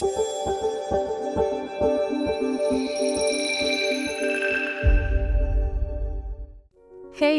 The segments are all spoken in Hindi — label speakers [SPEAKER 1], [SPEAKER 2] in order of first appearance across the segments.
[SPEAKER 1] Hey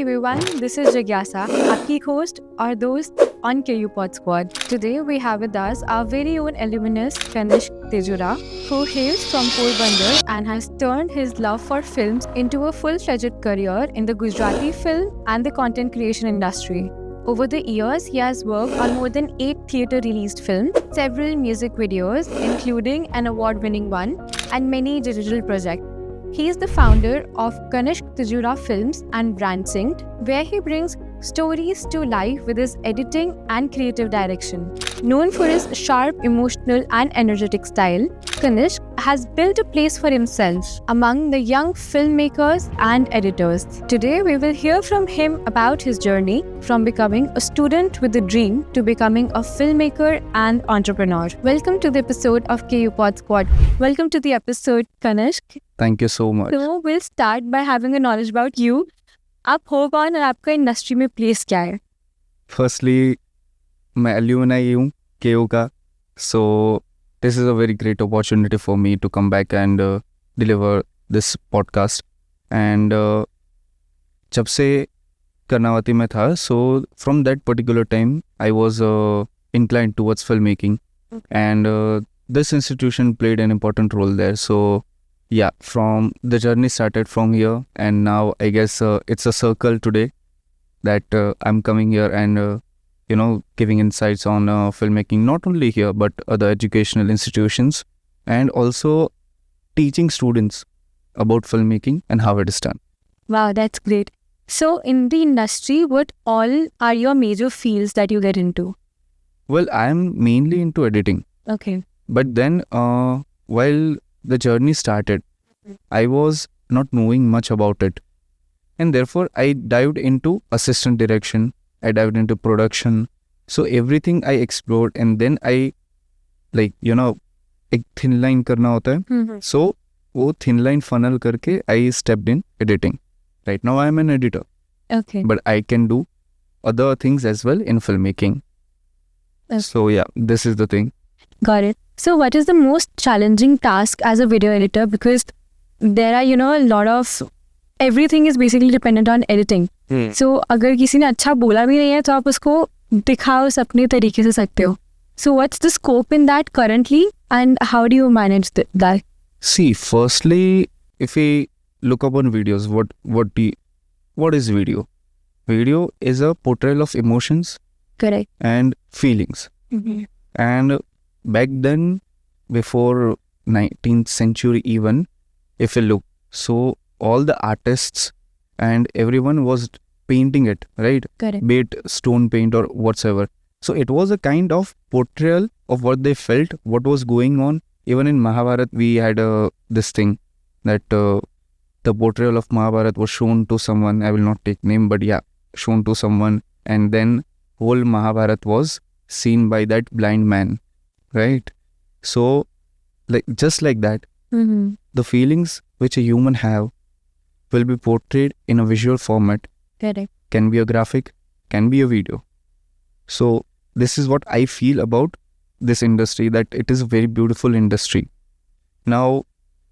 [SPEAKER 1] everyone, this is Jigyasa, आपकी host और दोस्त on KU Pod Squad. Today we have with us our very own alumnus Kanishk Tejura, who hails from Porbandar and has turned his love for films into a full-fledged career in the Gujarati film and the content creation industry. Over the years, he has worked on more than 8 theatre-released films, several music videos, including an award-winning one, and many digital projects. He is the founder of Kanishk Tejura Films and Brand Synced, where he brings stories to life with his editing and creative direction. Known for his sharp, emotional, and energetic style, Kanishk has built a place for himself among the young filmmakers and editors. Today, we will hear from him about his journey from becoming a student with a dream to becoming a filmmaker and entrepreneur. Welcome to the episode of KU Pod Squad. Welcome to the episode, Kanishk.
[SPEAKER 2] Thank you so much.
[SPEAKER 1] So, we'll start by having a knowledge about you. आप हो कौन और आपका इंडस्ट्री में प्लेस क्या है?
[SPEAKER 2] Firstly, मैं alumni हूँ KU का. So this is a very great opportunity for me to come back and deliver this podcast. And जब से कर्नावती में था, so from that particular time, I was inclined towards filmmaking.
[SPEAKER 1] Okay.
[SPEAKER 2] And this institution played an important role there. So yeah, from the journey started from here, and now I guess it's a circle today that I'm coming here and giving insights on filmmaking, not only here but other educational institutions, and also teaching students about filmmaking and how it is done.
[SPEAKER 1] Wow, that's great. So, in the industry, what all are your major fields that you get into?
[SPEAKER 2] Well, I'm mainly into editing,
[SPEAKER 1] Okay.
[SPEAKER 2] but then while the journey started, I was not knowing much about it, and therefore I dived into assistant direction, I dived into production. So everything I explored, and then I एक thin line करना होता है. So वो thin line funnel करके I stepped in editing. Right now I am an editor.
[SPEAKER 1] Okay.
[SPEAKER 2] But I can do other things as well in filmmaking.
[SPEAKER 1] Okay.
[SPEAKER 2] So yeah, this is the thing.
[SPEAKER 1] Got it. So, what is the most challenging task as a video editor? Because there are, a lot of everything is basically dependent on editing. So, अगर किसी ने अच्छा बोला भी नहीं है तो आप उसको दिखाओ अपने तरीके से सकते हो. So, what's the scope in that currently, and how do you manage that?
[SPEAKER 2] See, firstly, if we look upon videos, what is video? Video is a portrayal of emotions.
[SPEAKER 1] Correct.
[SPEAKER 2] And feelings.
[SPEAKER 1] Mm-hmm.
[SPEAKER 2] And back then, before 19th century even, if you look, so all the artists and everyone was painting it, right?
[SPEAKER 1] Correct.
[SPEAKER 2] Be it stone paint or whatsoever. So it was a kind of portrayal of what they felt, what was going on. Even in Mahabharata, we had this thing that the portrayal of Mahabharata was shown to someone. I will not take name, but yeah, shown to someone. And then whole Mahabharata was seen by that blind man, right? So just like that, the feelings which a human have will be portrayed in a visual format.
[SPEAKER 1] Correct.
[SPEAKER 2] Can be a graphic, can be a video. So this is what I feel about this industry, that it is a very beautiful industry. Now,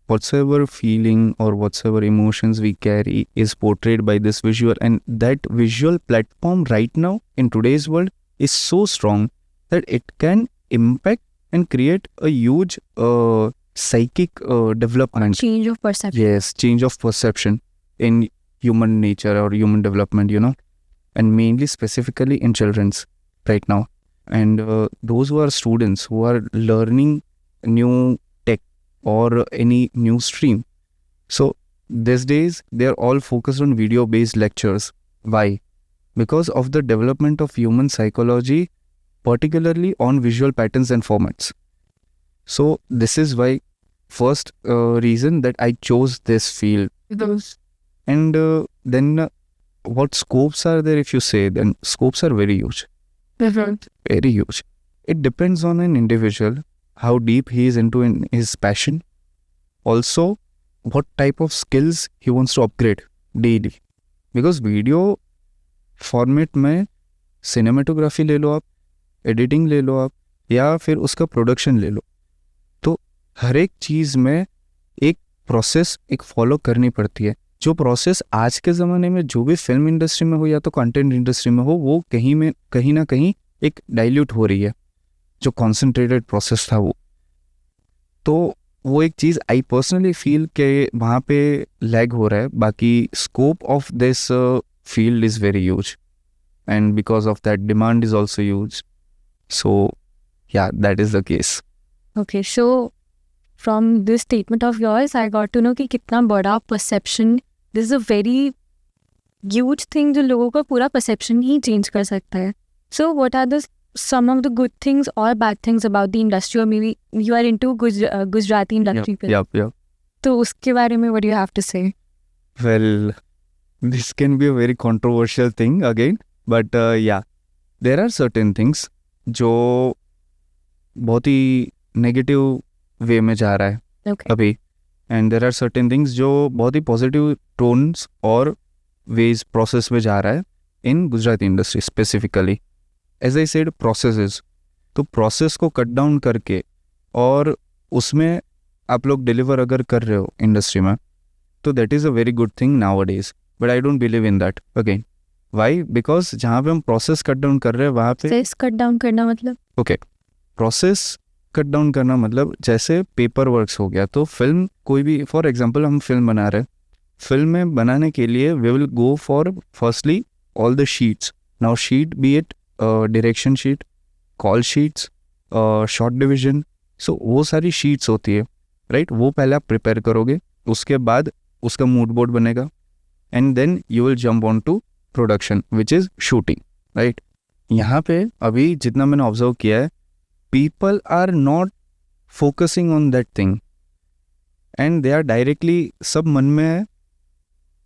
[SPEAKER 2] whatsoever feeling or whatsoever emotions we carry is portrayed by this visual, and that visual platform right now in today's world is so strong that it can impact and create a huge psychic development.
[SPEAKER 1] Change of perception.
[SPEAKER 2] Yes, change of perception in human nature or human development, and mainly specifically in children's right now. And those who are students who are learning new tech or any new stream. So these days, they are all focused on video-based lectures. Why? Because of the development of human psychology, particularly on visual patterns and formats. So this is why first reason that I chose this field. And then what scopes are there? If you say, then scopes are very huge. Very huge. It depends on an individual, how deep he is into in his passion. Also, what type of skills he wants to upgrade daily. Because video format में cinematography ले लो आप, editing ले लो आप, या फिर उसका production ले लो. तो हर एक चीज़ में एक प्रोसेस एक फॉलो करनी पड़ती है। जो प्रोसेस आज के ज़माने में जो भी फिल्म इंडस्ट्री में हो या तो कंटेंट इंडस्ट्री में हो, वो कहीं ना कहीं एक डाइल्यूट हो रही है। जो कॉन्सेंट्रेटेड प्रोसेस था तो वो एक चीज़ आई पर्सनली फील के वहाँ पे लैग हो रहा है। बाकी scope of this field is very huge and because of that demand is also huge. So yeah, that is the case.
[SPEAKER 1] Okay, so from this statement of yours, I got to know कि कितना बड़ा perception, this is a very huge thing जो लोगों का पूरा perception ही change कर सकता है. So what are the some of the good things or bad things about the industry, or maybe you are into Gujarati industry?
[SPEAKER 2] Yep.
[SPEAKER 1] तो उसके बारे में what do you have to say?
[SPEAKER 2] Well, this can be a very controversial thing again, but yeah, there are certain things जो बहुत ही नेगेटिव वे में जा रहा है
[SPEAKER 1] Okay.
[SPEAKER 2] अभी, and there are certain things जो बहुत ही पॉजिटिव टोन्स और वेज प्रोसेस में जा रहा है in Gujarati industry specifically. As I said processes, तो प्रोसेस को कट डाउन करके और उसमें आप लोग डिलीवर अगर कर रहे हो इंडस्ट्री में, तो that is a very good thing now days, but I don't believe in that again. Why? Because जहाँ पे हम प्रोसेस कट डाउन कर रहे हैं वहाँ पे
[SPEAKER 1] Process cut down करना मतलब?
[SPEAKER 2] ओके, प्रोसेस कट डाउन करना मतलब जैसे पेपर वर्क्स हो गया, तो फिल्म कोई भी, फॉर एग्जांपल हम फिल्म बना रहे हैं, फिल्म में बनाने के लिए we will go for firstly all the sheets. Now sheet be it direction sheet, call sheets, short division, so वो सारी शीट्स होती है, राइट? वो पहले आप प्रिपेयर करोगे, उसके बाद उसका मूड बोर्ड बनेगा, and then you will jump on to production which is shooting, right? यहाँ पे अभी जितना मैंने ऑब्जर्व किया है, people are not focusing on that thing and they are directly, सब मन में है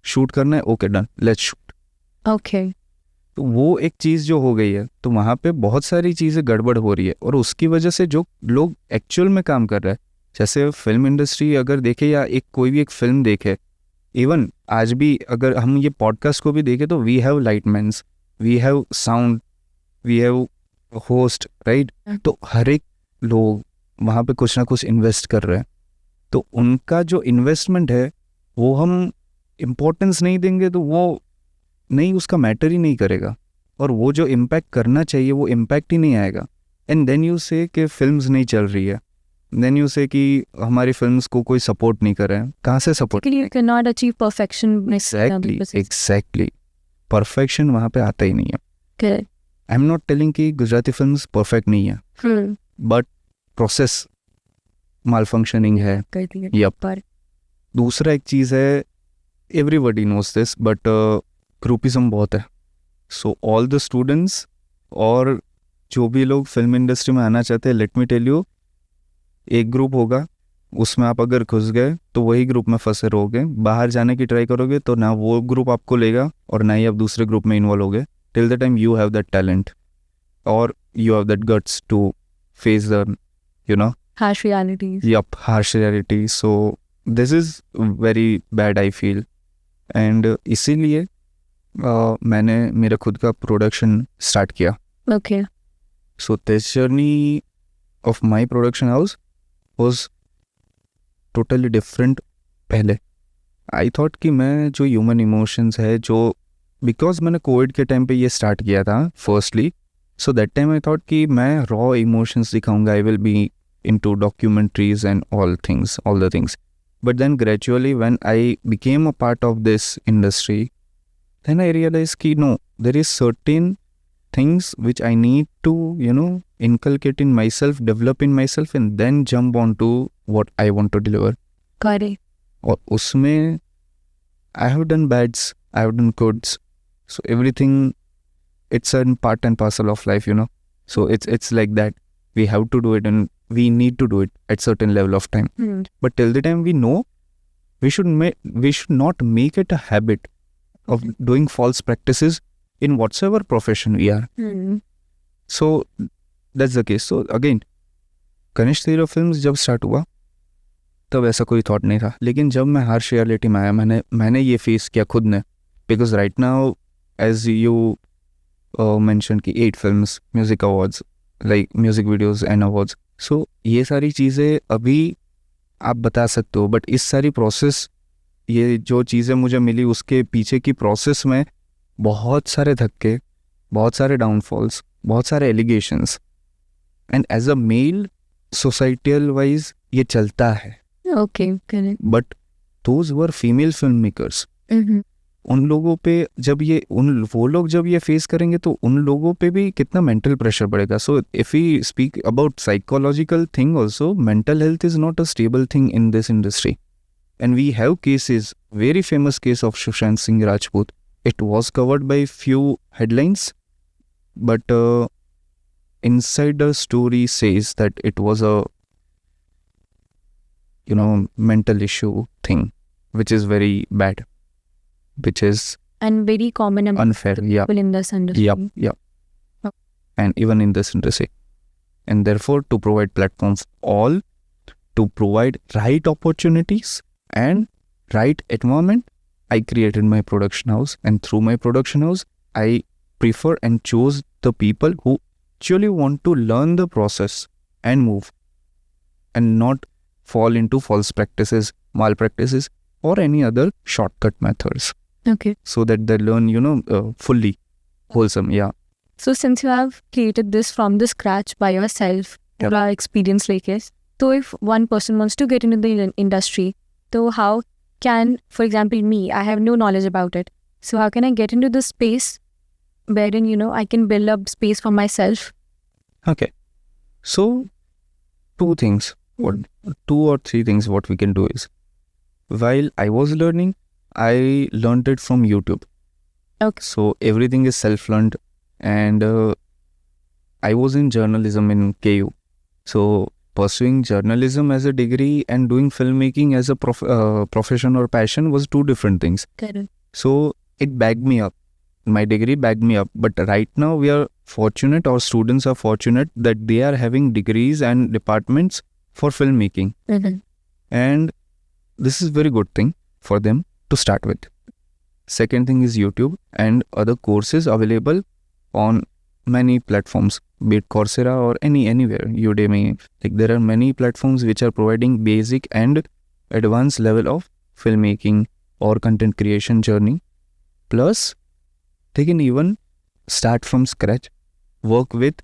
[SPEAKER 2] शूट करना है, okay done let's shoot.
[SPEAKER 1] Okay.
[SPEAKER 2] तो वो एक चीज़ जो हो गई है, तो वहाँ पे बहुत सारी चीज़ें गड़बड़ हो रही है, और उसकी वजह से जो लोग एक्चुअल में काम कर रहे हैं, जैसे फिल्म इंडस्ट्री अगर देखे या एक कोई भी एक फिल्म देखे, इवन आज भी अगर हम ये पॉडकास्ट को भी देखें, तो we have lightmen, we have sound, we have host, right? तो हर एक लोग वहाँ पे कुछ ना कुछ इन्वेस्ट कर रहे हैं, तो उनका जो इन्वेस्टमेंट है वो हम इम्पोर्टेंस नहीं देंगे तो वो नहीं, उसका मैटर ही नहीं करेगा, और वो जो इम्पैक्ट करना चाहिए वो इम्पैक्ट ही नहीं आएगा। एंड देन यू से कि फिल्म्स नहीं चल रही है, देन यू से कि हमारी फिल्म्स को कोई सपोर्ट नहीं कर रहे हैं। कहाँ से support?
[SPEAKER 1] You cannot achieve perfection.
[SPEAKER 2] Exactly perfection वहाँ पे आता ही नहीं है।
[SPEAKER 1] Correct.
[SPEAKER 2] I am not telling कि गुजराती फिल्म्स परफेक्ट नहीं है, बट प्रोसेस माल फंक्शनिंग है।
[SPEAKER 1] कर दिया।
[SPEAKER 2] Yep.
[SPEAKER 1] पर
[SPEAKER 2] दूसरा एक चीज़ है, everybody knows this, but groupism बहुत है। सो ऑल द स्टूडेंट्स और जो भी लोग फिल्म इंडस्ट्री में आना चाहते हैं, लेट मी टेल यू, एक ग्रुप होगा, उसमें आप अगर घुस गए तो वही ग्रुप में फंसे रहोगे। बाहर जाने की ट्राई करोगे तो ना वो ग्रुप आपको लेगा और ना ही आप दूसरे ग्रुप में इन्वॉल्व होगे, till the time you have that talent or you have that guts to face the, you know,
[SPEAKER 1] harsh realities.
[SPEAKER 2] harsh reality. So this is very bad I feel, and इसीलिए मैंने मेरा खुद का प्रोडक्शन स्टार्ट किया।
[SPEAKER 1] Okay.
[SPEAKER 2] So this journey of my production house was totally different। पहले I thought कि मैं जो ह्यूमन इमोशंस है, जो बिकॉज मैंने कोविड के टाइम पे ये स्टार्ट किया था firstly, so that time I thought कि मैं रॉ इमोशंस दिखाऊंगा, I will be into documentaries and all the things. But then gradually when I became a part of this industry, then I realise कि no, there is certain things which I need to inculcate in myself, develop in myself, and then jump on to what I want to deliver.
[SPEAKER 1] Correct.
[SPEAKER 2] और उसमें I have done bads, I have done goods, so everything, it's a part and parcel of life, so it's like that. We have to do it, and we need to do it at certain level of time. But till the time we know, we should not make it a habit of doing false practices in whatsoever profession we are. So that's the case. So again, Kanishka तेरा फिल्म्स जब स्टार्ट हुआ तब ऐसा कोई थॉट नहीं था, लेकिन जब मैं हार्श रियलिटी में आया, मैंने ये फेस किया खुद ने, because right now as you mention कि 8 films, music awards, like music videos and awards, so ये सारी चीज़ें अभी आप बता सकते हो, बट इस सारी प्रोसेस, ये जो चीज़ें मुझे मिली उसके पीछे की प्रोसेस में बहुत सारे धक्के, बहुत सारे डाउनफॉल्स, बहुत सारे allegations, and as a male societal wise ये चलता है.
[SPEAKER 1] Okay, correct.
[SPEAKER 2] But those were female film makers, उन लोगों पे जब ये वो लोग जब ये फेस करेंगे तो उन लोगों पे भी कितना मेंटल प्रेशर पड़ेगा. So if we speak about psychological thing also, mental health is not a stable thing in this industry. And we have cases, very famous case of Sushant Singh Rajput. It was covered by few headlines, but insider story says that it was a, mental issue thing, which is very bad, which is
[SPEAKER 1] And very common among
[SPEAKER 2] unfair. Yeah.
[SPEAKER 1] people in this industry.
[SPEAKER 2] Yep. And even in this industry. And therefore, to provide platforms all, to provide right opportunities and right environment, I created my production house. And through my production house, I prefer and choose the people who actually want to learn the process and move, and not fall into false practices, malpractices, or any other shortcut methods,
[SPEAKER 1] Okay.
[SPEAKER 2] so that they learn, fully wholesome. Yeah.
[SPEAKER 1] So since you have created this from the scratch by yourself,
[SPEAKER 2] Yeah.
[SPEAKER 1] पूरा experience लेके, so if one person wants to get into the industry, so how can, for example, me, I have no knowledge about it. So how can I get into this space wherein, I can build up space for myself?
[SPEAKER 2] Okay. So, two or three things what we can do is, while I was learning, I learned it from YouTube.
[SPEAKER 1] Okay.
[SPEAKER 2] So, everything is self-learned, and I was in journalism in KU. So, pursuing journalism as a degree and doing filmmaking as a profession or passion was two different things.
[SPEAKER 1] Correct.
[SPEAKER 2] So it backed me up. My degree backed me up. But right now we are fortunate, our students are fortunate that they are having degrees and departments for filmmaking. And this is very good thing for them to start with. Second thing is YouTube and other courses available on many platforms, be it Coursera or anywhere, Udemy. Like there are many platforms which are providing basic and advanced level of filmmaking or content creation journey. Plus, they can even start from scratch, work with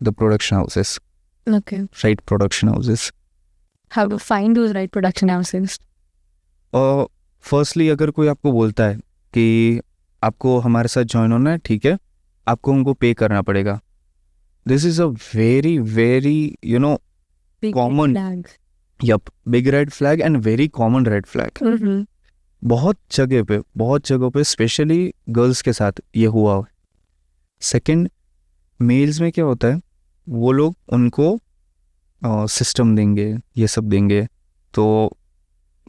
[SPEAKER 2] the production houses,
[SPEAKER 1] Okay.
[SPEAKER 2] right production houses.
[SPEAKER 1] How to find those right production houses?
[SPEAKER 2] Firstly अगर कोई आपको बोलता है कि आपको हमारे साथ ज्वाइन होना है, ठीक है, आपको उनको पे करना पड़ेगा. This is a very very
[SPEAKER 1] Big
[SPEAKER 2] Common.
[SPEAKER 1] flag.
[SPEAKER 2] Big red flag and very common red flag. बहुत जगह पे स्पेशली गर्ल्स के साथ ये हुआ है. सेकंड, मेल्स में क्या होता है, वो लोग उनको सिस्टम देंगे, ये सब देंगे, तो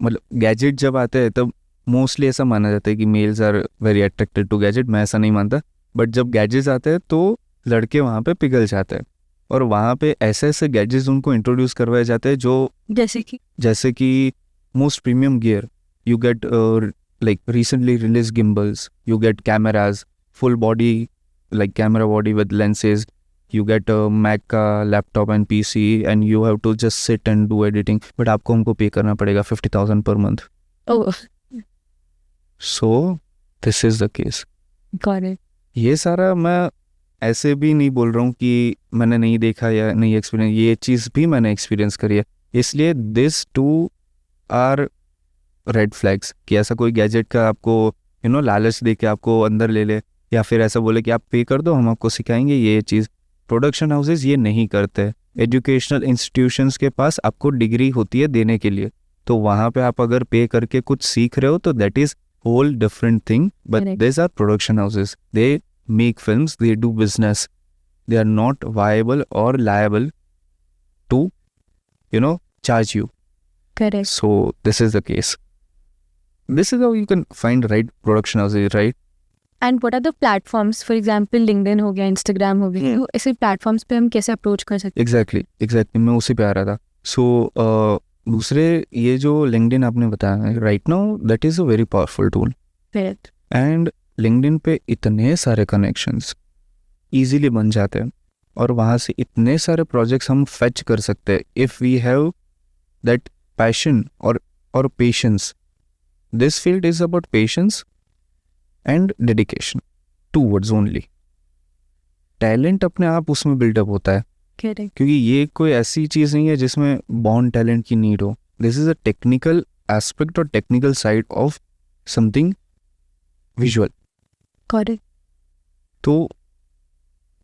[SPEAKER 2] मतलब गैजेट जब आते हैं तब मोस्टली ऐसा माना जाता है कि males are very attracted to gadget. मैं ऐसा नहीं मानता, बट जब गैजेट्स आते हैं तो लड़के वहाँ पे पिघल जाते हैं, और वहाँ पे ऐसे गैजेट्स उनको इंट्रोड्यूस करवाए जाते हैं जैसे कि most premium gear. You get like recently released gimbals, you get cameras, full body, like camera body with lenses, you get a Mac का laptop and PC, and you have to just sit and do editing, but आपको हमको पे करना पड़ेगा 50,000 per month.
[SPEAKER 1] Oh,
[SPEAKER 2] So this is the case.
[SPEAKER 1] got it.
[SPEAKER 2] ये सारा मैं ऐसे भी नहीं बोल रहा हूँ कि मैंने नहीं देखा या नहीं एक्सपीरियंस, ये चीज़ भी मैंने एक्सपीरियंस करी है. इसलिए this two are red flags कि ऐसा कोई गैजेट का आपको लालच दे के आपको अंदर ले ले, या फिर ऐसा बोले कि आप पे कर दो, हम आपको सिखाएंगे ये चीज़. प्रोडक्शन हाउसेज ये नहीं करते. एजुकेशनल इंस्टीट्यूशंस के पास आपको डिग्री होती है देने के लिए, तो वहाँ पे आप अगर पे करके कुछ सीख रहे हो तो that is whole different thing. But
[SPEAKER 1] Correct.
[SPEAKER 2] This are production houses, they make films, they do business, they are not viable और liable to charge you.
[SPEAKER 1] Correct.
[SPEAKER 2] So this is the case. This is how you can find right production houses, right?
[SPEAKER 1] And what are the platforms? For example, LinkedIn हो गया, Instagram हो गया. तो ऐसे platforms पे हम कैसे approach कर सकते
[SPEAKER 2] Exactly. मैं उसी पे आ रहा था. So दूसरे ये जो LinkedIn आपने बताया, right now that is a very powerful tool.
[SPEAKER 1] हैं?
[SPEAKER 2] And LinkedIn पे इतने सारे connections easily बन जाते हैं, और वहाँ से इतने सारे projects हम fetch कर सकते हैं if we have that passion or patience. This field is about patience and dedication. 2 words only. Talent अपने आप उसमें बिल्डअप होता है,
[SPEAKER 1] Correct.
[SPEAKER 2] क्योंकि ये कोई ऐसी चीज़ नहीं है जिसमें बॉर्न टैलेंट की नीड हो. This is a technical aspect और technical side of something visual.
[SPEAKER 1] Correct.
[SPEAKER 2] तो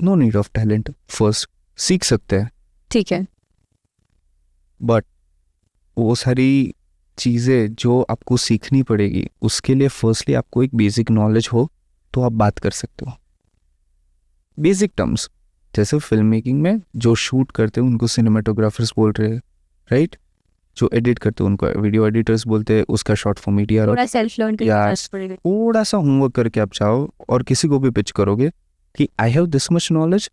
[SPEAKER 2] no need of talent. First सीख सकते हैं,
[SPEAKER 1] ठीक है.
[SPEAKER 2] बट वो सारी चीज़ें जो आपको सीखनी पड़ेगी उसके लिए फर्स्टली आपको एक बेसिक नॉलेज हो तो आप बात कर सकते हो. बेसिक टर्म्स जैसे फिल्म मेकिंग में जो शूट करते हैं उनको सिनेमाटोग्राफर्स बोल रहे हैं, राइट? जो एडिट करते हैं उनको वीडियो एडिटर्स बोलते हैं. उसका शॉर्ट फॉर्म मीडिया.
[SPEAKER 1] थोड़ा सेल्फ लर्न
[SPEAKER 2] Yes.
[SPEAKER 1] पड़ेगा.
[SPEAKER 2] थोड़ा सा होमवर्क करके आप चाहो और किसी को भी पिच करोगे कि I have this much knowledge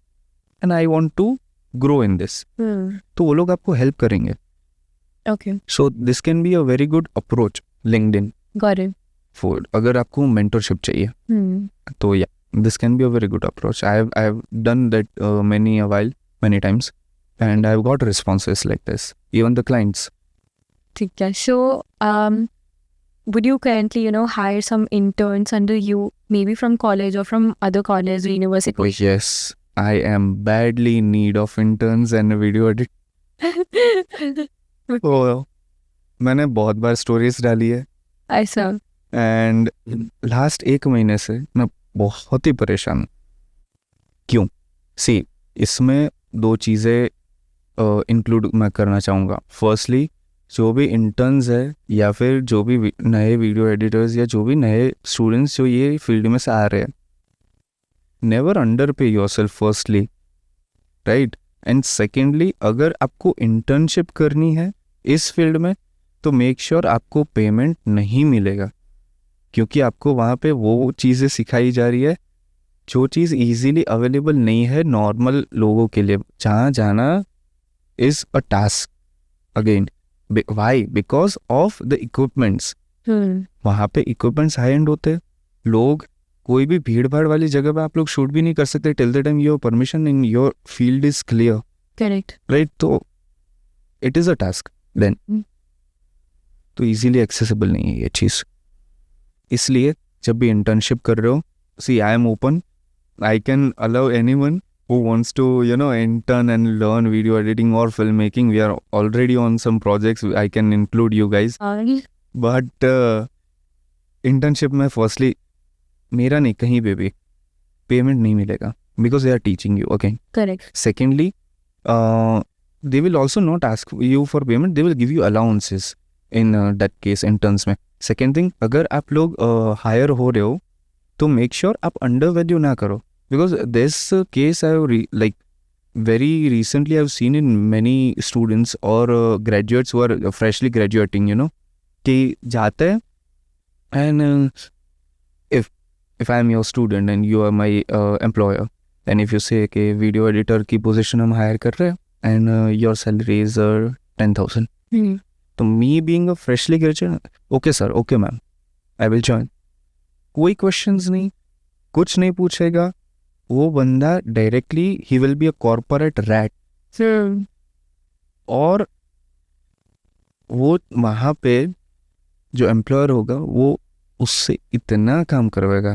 [SPEAKER 2] and I want to grow in this, तो वो लोग आपको हेल्प करेंगे.
[SPEAKER 1] Okay.
[SPEAKER 2] So this can be a very good approach LinkedIn
[SPEAKER 1] Got it.
[SPEAKER 2] For अगर आपको मेंटरशिप चाहिए. तो या this can be a very good approach. I have done that many times, and I've got responses like this. Even the clients.
[SPEAKER 1] ठीक है. So, would you currently, hire some interns under you, maybe from college or from other colleges or university?
[SPEAKER 2] Oh yes, I am badly in need of interns and video edit. तो मैंने बहुत बार स्टोरीज डाली है
[SPEAKER 1] ऐसा.
[SPEAKER 2] एंड लास्ट 1 महीने से मैं बहुत ही परेशान हूँ. क्यों? सी इसमें 2 चीज़ें इंक्लूड मैं करना चाहूँगा. फर्स्टली जो भी इंटर्न्स है या फिर जो भी नए वीडियो एडिटर्स या जो भी नए स्टूडेंट्स जो ये फील्ड में से आ रहे हैं, नेवर अंडर पे yourself firstly, right? And secondly अगर आपको इंटर्नशिप करनी है इस फील्ड में तो मेक श्योर आपको पेमेंट नहीं मिलेगा, क्योंकि आपको वहाँ पे वो चीज़ें सिखाई जा रही है जो चीज़ इजीली अवेलेबल नहीं है नॉर्मल लोगों के लिए. जहाँ जाना is a task. Again why? Because of the equipments. वहाँ पे इक्विपमेंट्स हाई एंड होते हैं. लोग कोई भी भीड़ भाड़ वाली जगह पे आप लोग शूट भी नहीं कर सकते till the time your permission in your field is clear.
[SPEAKER 1] Correct.
[SPEAKER 2] Right? तो it is a task then. तो इजीली एक्सेसिबल नहीं है ये चीज़. इसलिए जब भी इंटर्नशिप कर रहे हो, see I am open. I can allow anyone who wants to intern and learn video editing or filmmaking. We are already on some projects. I can include you guys. But internship में firstly मेरा नहीं, कहीं पे भी पेमेंट नहीं मिलेगा because they are teaching you. Okay.
[SPEAKER 1] Correct.
[SPEAKER 2] Secondly, they will also not ask you for payment. They will give you allowances in that case interns में. Second thing, अगर आप लोग हायर हो रहे हो तो मेक श्योर आप अंडर वैल्यू ना करो. Because this case I have very recently I've seen in many students or graduates who are freshly graduating, कि जाते हैं and if I am your student and you are my employer, and if you say कि video editor की position हम hire कर रहे हैं and your salary is 10,000, तो me being a freshly graduate, okay sir, okay ma'am, I will join. कोई questions नहीं, कुछ नहीं पूछेगा. वो बंदा directly he will be a corporate rat. और वो वहाँ पे जो एम्प्लॉयर होगा वो उससे इतना काम करवाएगा.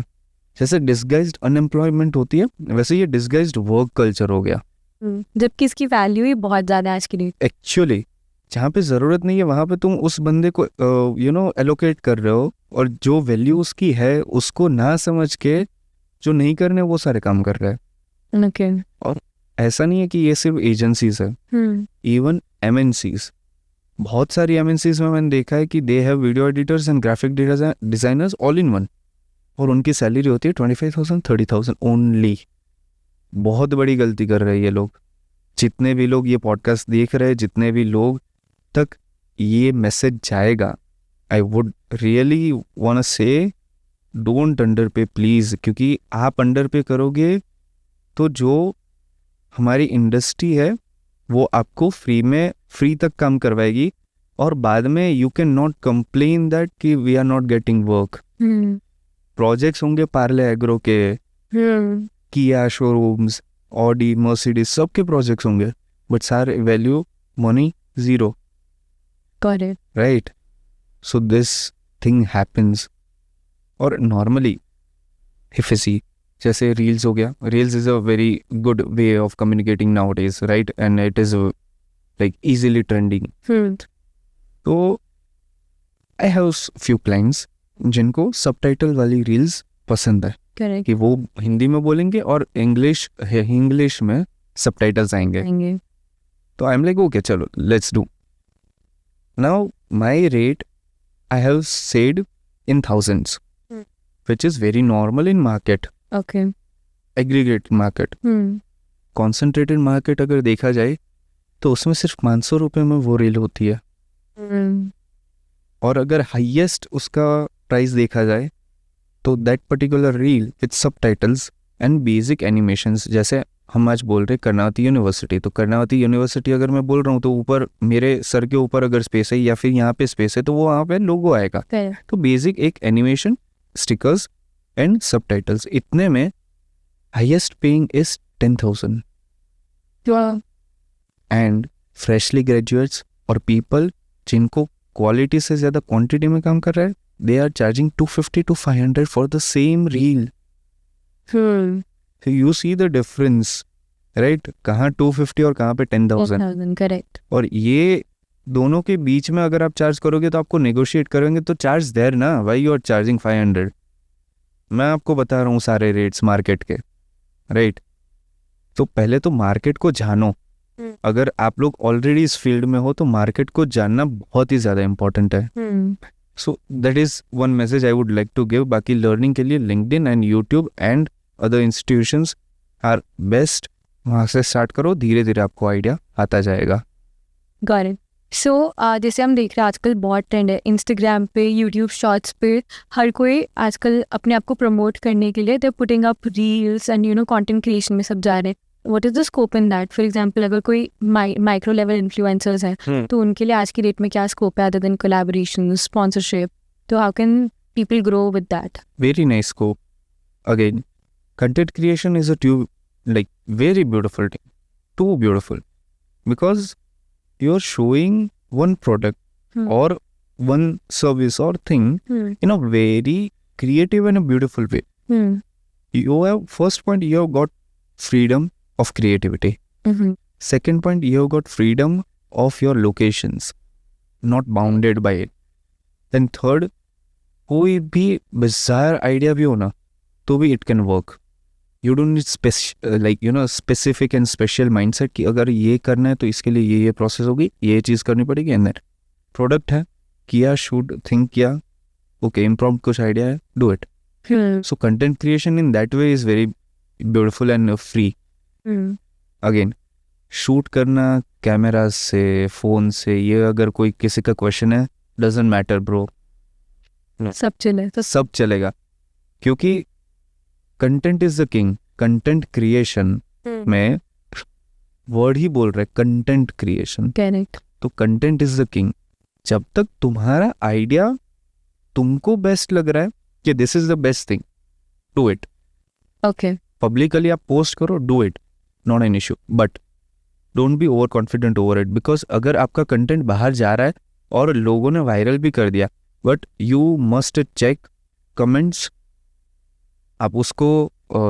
[SPEAKER 2] जैसे डिस्गाइज्ड अनएम्प्लॉयमेंट होती है वैसे ये डिस्गाइज्ड वर्क कल्चर हो गया.
[SPEAKER 1] जबकि इसकी वैल्यू ही बहुत ज़्यादा है आज के लिए.
[SPEAKER 2] एक्चुअली जहाँ पे ज़रूरत नहीं है वहाँ पे तुम उस बंदे को एलोकेट कर रहे हो, और जो वैल्यू उसकी है उसको ना समझ के जो नहीं करने वो सारे काम कर रहा है.
[SPEAKER 1] Okay.
[SPEAKER 2] और ऐसा नहीं है कि ये सिर्फ एजेंसीज है. इवन MNCs, बहुत सारी MNCs में मैंने देखा है कि they have video editors and graphic designers all in one, और उनकी सैलरी होती है 25,000 30,000 ओनली. बहुत बड़ी गलती कर रहे हैं ये लोग. जितने भी लोग ये पॉडकास्ट देख रहे हैं, जितने भी लोग तक ये मैसेज जाएगा, I would really want say don't under पे प्लीज़. क्योंकि आप अंडर पे करोगे तो जो हमारी इंडस्ट्री है वो आपको फ्री तक काम करवाएगी, और बाद में you can not complain that कि we are not getting work. Projects होंगे पार्ले एग्रो के, किया शोरूम्स, ऑडी, मर्सिडीज, सबके प्रोजेक्ट्स होंगे, बट सारे value money zero.
[SPEAKER 1] Got it.
[SPEAKER 2] right? So this thing happens. और normally if you see, जैसे reels हो गया, reels is a very good way of communicating nowadays, right? And it is like easily trending. तो I have few clients जिनको subtitle वाली reels पसंद है
[SPEAKER 1] Correct.
[SPEAKER 2] कि वो हिंदी में बोलेंगे और इंग्लिश में सबटाइटल्स आएंगे. तो आई एम लाइक ओके चलो let's do. Now my rate I have said in thousands, which is very normal in market,
[SPEAKER 1] Okay.
[SPEAKER 2] Aggregate market. Concentrated market अगर देखा जाए तो उसमें सिर्फ 500 रुपये में वो रील होती है. और अगर हाईएस्ट उसका प्राइस देखा जाए तो that particular reel with subtitles and basic animations, जैसे हम आज बोल रहे कर्नावती यूनिवर्सिटी, तो कर्नावती यूनिवर्सिटी अगर मैं बोल रहा हूँ तो ऊपर मेरे सर के ऊपर अगर स्पेस है या फिर यहाँ पे स्पेस है तो वो वहाँ पे लोगो आएगा.
[SPEAKER 1] Correct.
[SPEAKER 2] तो बेसिक एक एनिमेशन, स्टिकर्स एंड सबटाइटल्स, इतने में highest paying is 10,000.
[SPEAKER 1] Wow.
[SPEAKER 2] And freshly graduates और पीपल जिनको क्वालिटी से ज़्यादा क्वांटिटी में काम कर रहे हैं, they are charging 250 to 500 for the same reel. So you see the difference, right? कहाँ 250 और कहाँ पे 10,000.
[SPEAKER 1] 10,000. Correct.
[SPEAKER 2] और ये दोनों के बीच में अगर आप चार्ज करोगे तो आपको नेगोशिएट करेंगे तो चार्ज देयर ना, वाई यू आर चार्जिंग 500. मैं आपको बता रहा हूँ सारे रेट्स मार्केट के, राइट? तो पहले तो मार्केट को जानो. अगर आप लोग ऑलरेडी इस फील्ड में हो तो मार्केट को जानना बहुत ही ज़्यादा इंपॉर्टेंट है. So that is one message I would like to give. बाकी लर्निंग के लिए LinkedIn and YouTube and other institutions are best. वहाँ से स्टार्ट करो, धीरे धीरे आपको आइडिया आता जाएगा.
[SPEAKER 1] Got it. So, जैसे हम देख रहे हैं आजकल बहुत ट्रेंड है इंस्टाग्राम पे, यूट्यूब शॉर्ट्स पे, हर कोई आजकल अपने आप को प्रमोट करने के लिए दे putting up reels and content creation में सब जा रहे हैं. What is the scope in that? For example अगर कोई माइक्रो लेवल इन्फ्लुएंसर्स हैं तो उनके लिए आज की डेट में क्या स्कोप है अदर देन कोलैबोरेशन, स्पॉन्सरशिप? तो how can people grow with that?
[SPEAKER 2] Very nice scope. Again, content creation is like very beautiful thing. Too beautiful. Because you're showing one product or one service or thing in a very creative and a beautiful way. You have, first point, you have got freedom of creativity. Second point, you have got freedom of your locations, not bounded by it. Then third, कोई भी bizarre idea भी हो ना तो भी it can work. You don't need specific and special mindset कि अगर ये करना है तो इसके लिए ये प्रोसेस होगी, ये चीज़ करनी पड़ेगी. एंड प्रोडक्ट है, किया, शूट, थिंक किया, ओके, इम्प्रॉम्प्ट कुछ आइडिया है, do it. So content creation in that way is very beautiful and free. Again, shoot करना कैमरा से, फ़ोन से, ये अगर कोई किसी का क्वेश्चन है, डजेंट मैटर ब्रो,
[SPEAKER 1] सब चले तो
[SPEAKER 2] सब चलेगा. क्योंकि content is the king. Content creation में वर्ड ही बोल रहे, कंटेंट क्रिएशन.
[SPEAKER 1] करेक्ट.
[SPEAKER 2] तो कंटेंट इज द किंग. जब तक तुम्हारा आइडिया तुमको बेस्ट लग रहा है कि this is the best thing, do it.
[SPEAKER 1] Okay.
[SPEAKER 2] Publicly आप पोस्ट करो, do it, not an issue. But don't be over confident over it. Because अगर आपका कंटेंट बाहर जा रहा है और लोगों ने वायरल भी कर दिया, but you must check comments. आप उसको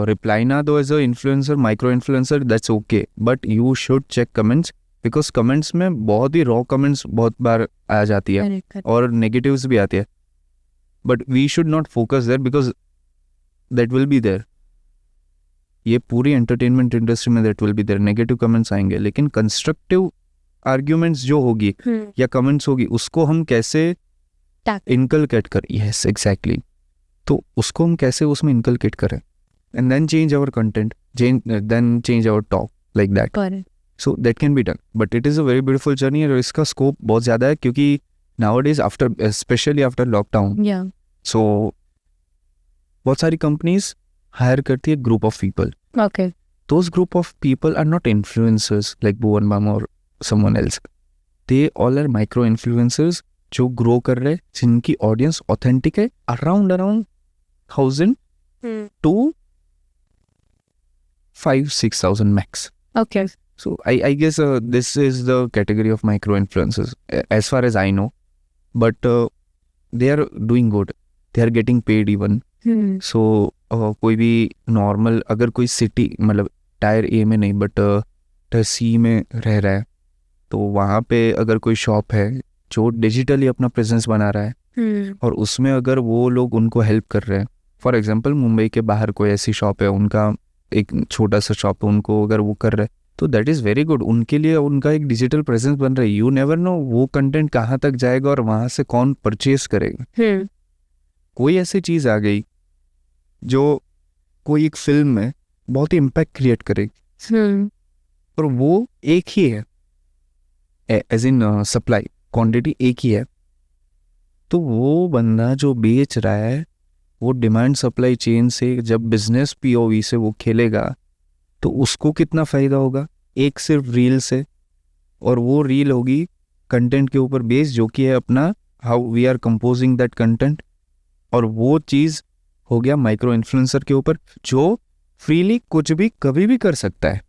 [SPEAKER 2] रिप्लाई ना दो as a influencer, micro influencer, that's okay, but you should check comments. Because comments में बहुत ही रॉ कमेंट्स बहुत बार आ जाती है और नेगेटिव्स भी आती है. But we should not focus there because that will be there. ये पूरी एंटरटेनमेंट इंडस्ट्री में that will be there. Negative comments आएंगे, लेकिन कंस्ट्रक्टिव आर्ग्यूमेंट्स जो होगी या कमेंट्स होगी उसको हम कैसे इनकलकेट कर. Yes exactly. तो उसको हम कैसे उसमें इनकलकेट करें and then change our content, then change our talk, like that. So that can be done. But it is a very beautiful journey और इसका स्कोप बहुत ज़्यादा है क्योंकि nowadays after, specially after lockdown, so बहुत सारी कंपनीज हायर करती है group of people.
[SPEAKER 1] Okay.
[SPEAKER 2] Those group of people are not influencers like Bhuvan Bam और someone else. They all are micro influencers जो ग्रो कर रहे, जिनकी ऑडियंस ऑथेंटिक है, around 1,000 to 5,000-6,000 max.
[SPEAKER 1] Okay.
[SPEAKER 2] So I guess this is the category of micro influencers as far as I know. But they are doing good. They are getting paid even. So कोई भी नॉर्मल अगर कोई सिटी मतलब टायर ए में नहीं बट टायर सी में रह रहा है तो वहाँ पे अगर कोई शॉप है जो डिजिटली अपना प्रेजेंस बना रहा है और उसमें अगर वो लोग उनको हेल्प कर रहे हैं, फॉर एग्जांपल मुंबई के बाहर कोई ऐसी शॉप है, उनका एक छोटा सा शॉप है, उनको अगर वो कर रहे हैं तो दैट इज़ वेरी गुड. उनके लिए उनका एक डिजिटल प्रेजेंस बन रहा है. यू नेवर नो वो कंटेंट कहाँ तक जाएगा और वहाँ से कौन परचेज करेगा. कोई ऐसी चीज़ आ गई जो कोई एक फिल्म में बहुत ही इम्पैक्ट क्रिएट करेगी और वो एक ही है, एज इन सप्लाई क्वांटिटी एक ही है, तो वो बंदा जो बेच रहा है वो डिमांड सप्लाई चेन से जब बिजनेस पीओवी से वो खेलेगा तो उसको कितना फ़ायदा होगा एक सिर्फ रील से. और वो रील होगी कंटेंट के ऊपर बेस्ड जो कि है अपना how we are composing that content. और वो चीज़ हो गया माइक्रो इन्फ्लुएंसर के ऊपर जो फ्रीली कुछ भी कभी भी कर सकता है.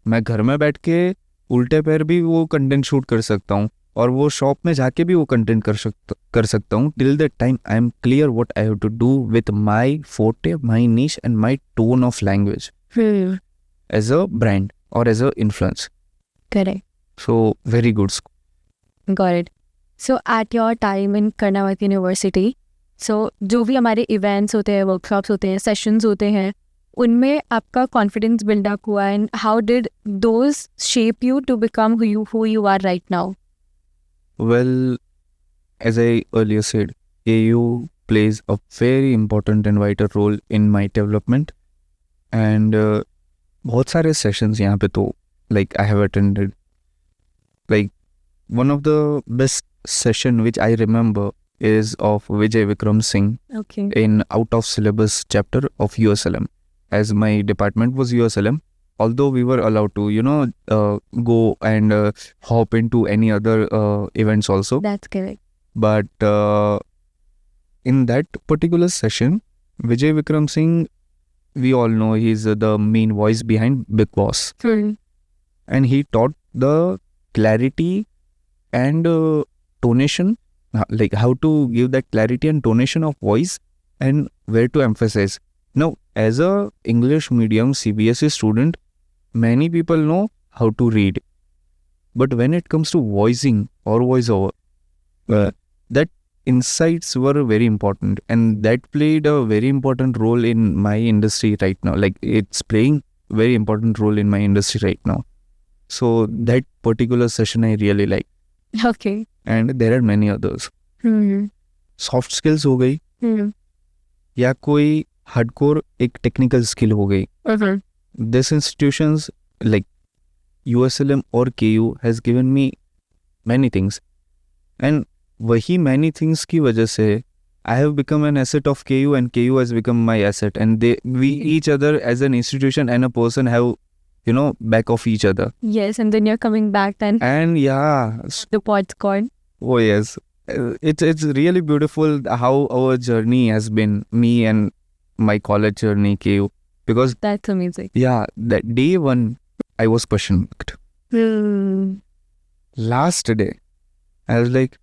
[SPEAKER 2] मैं घर में बैठ के उल्टे पैर भी वो कंटेंट शूट कर सकता हूँ और वो शॉप में जाके भी वो कंटेंट कर सकता हूँ till that time I am clear what I have to do with my forte, my niche and my tone of language as a brand और as a influence.
[SPEAKER 1] Correct.
[SPEAKER 2] So very good.
[SPEAKER 1] Got it. So at your time in Karnataka University, so जो भी हमारे इवेंट्स होते हैं, वर्कशॉप्स होते हैं, सेशंस होते हैं, उनमें आपका कॉन्फिडेंस बिल्डअप हुआ and how did those shape you to become who you are right now?
[SPEAKER 2] Well, as I earlier said, AU plays a very important and vital role in my development. And बहुत सारे sessions यहाँ पे तो like I have attended. Like one of the best session which I remember is of Vijay Vikram Singh
[SPEAKER 1] Okay.
[SPEAKER 2] in out of syllabus chapter of USLM. As my department was USLM, although we were allowed to, go and hop into any other events also.
[SPEAKER 1] That's correct.
[SPEAKER 2] But in that particular session, Vijay Vikram Singh, we all know he's the main voice behind Big Boss. And he taught the clarity and tonation, like how to give that clarity and tonation of voice and where to emphasize. Now, as a English medium CBSE student, many people know how to read. But when it comes to voicing or voiceover, that insights were very important and that played a very important role in my industry right now. Like it's playing very important role in my industry right now. So that particular session I really like.
[SPEAKER 1] Okay.
[SPEAKER 2] And there are many others. Soft skills हो गई या कोई हार्डकोर एक टेक्निकल स्किल हो गई. This institutions like USLM or KU has given me many things. And वही many things की वजह से I have become an asset of KU and KU has become my asset. And we each other as an institution and a person have, back of each other.
[SPEAKER 1] Yes, and then you're coming back then
[SPEAKER 2] And yeah,
[SPEAKER 1] the pod squad.
[SPEAKER 2] oh yes, it's really beautiful how our journey has been, me and my college journey, KU. Because
[SPEAKER 1] That's amazing.
[SPEAKER 2] yeah, that day one I was question marked. Last day I was like,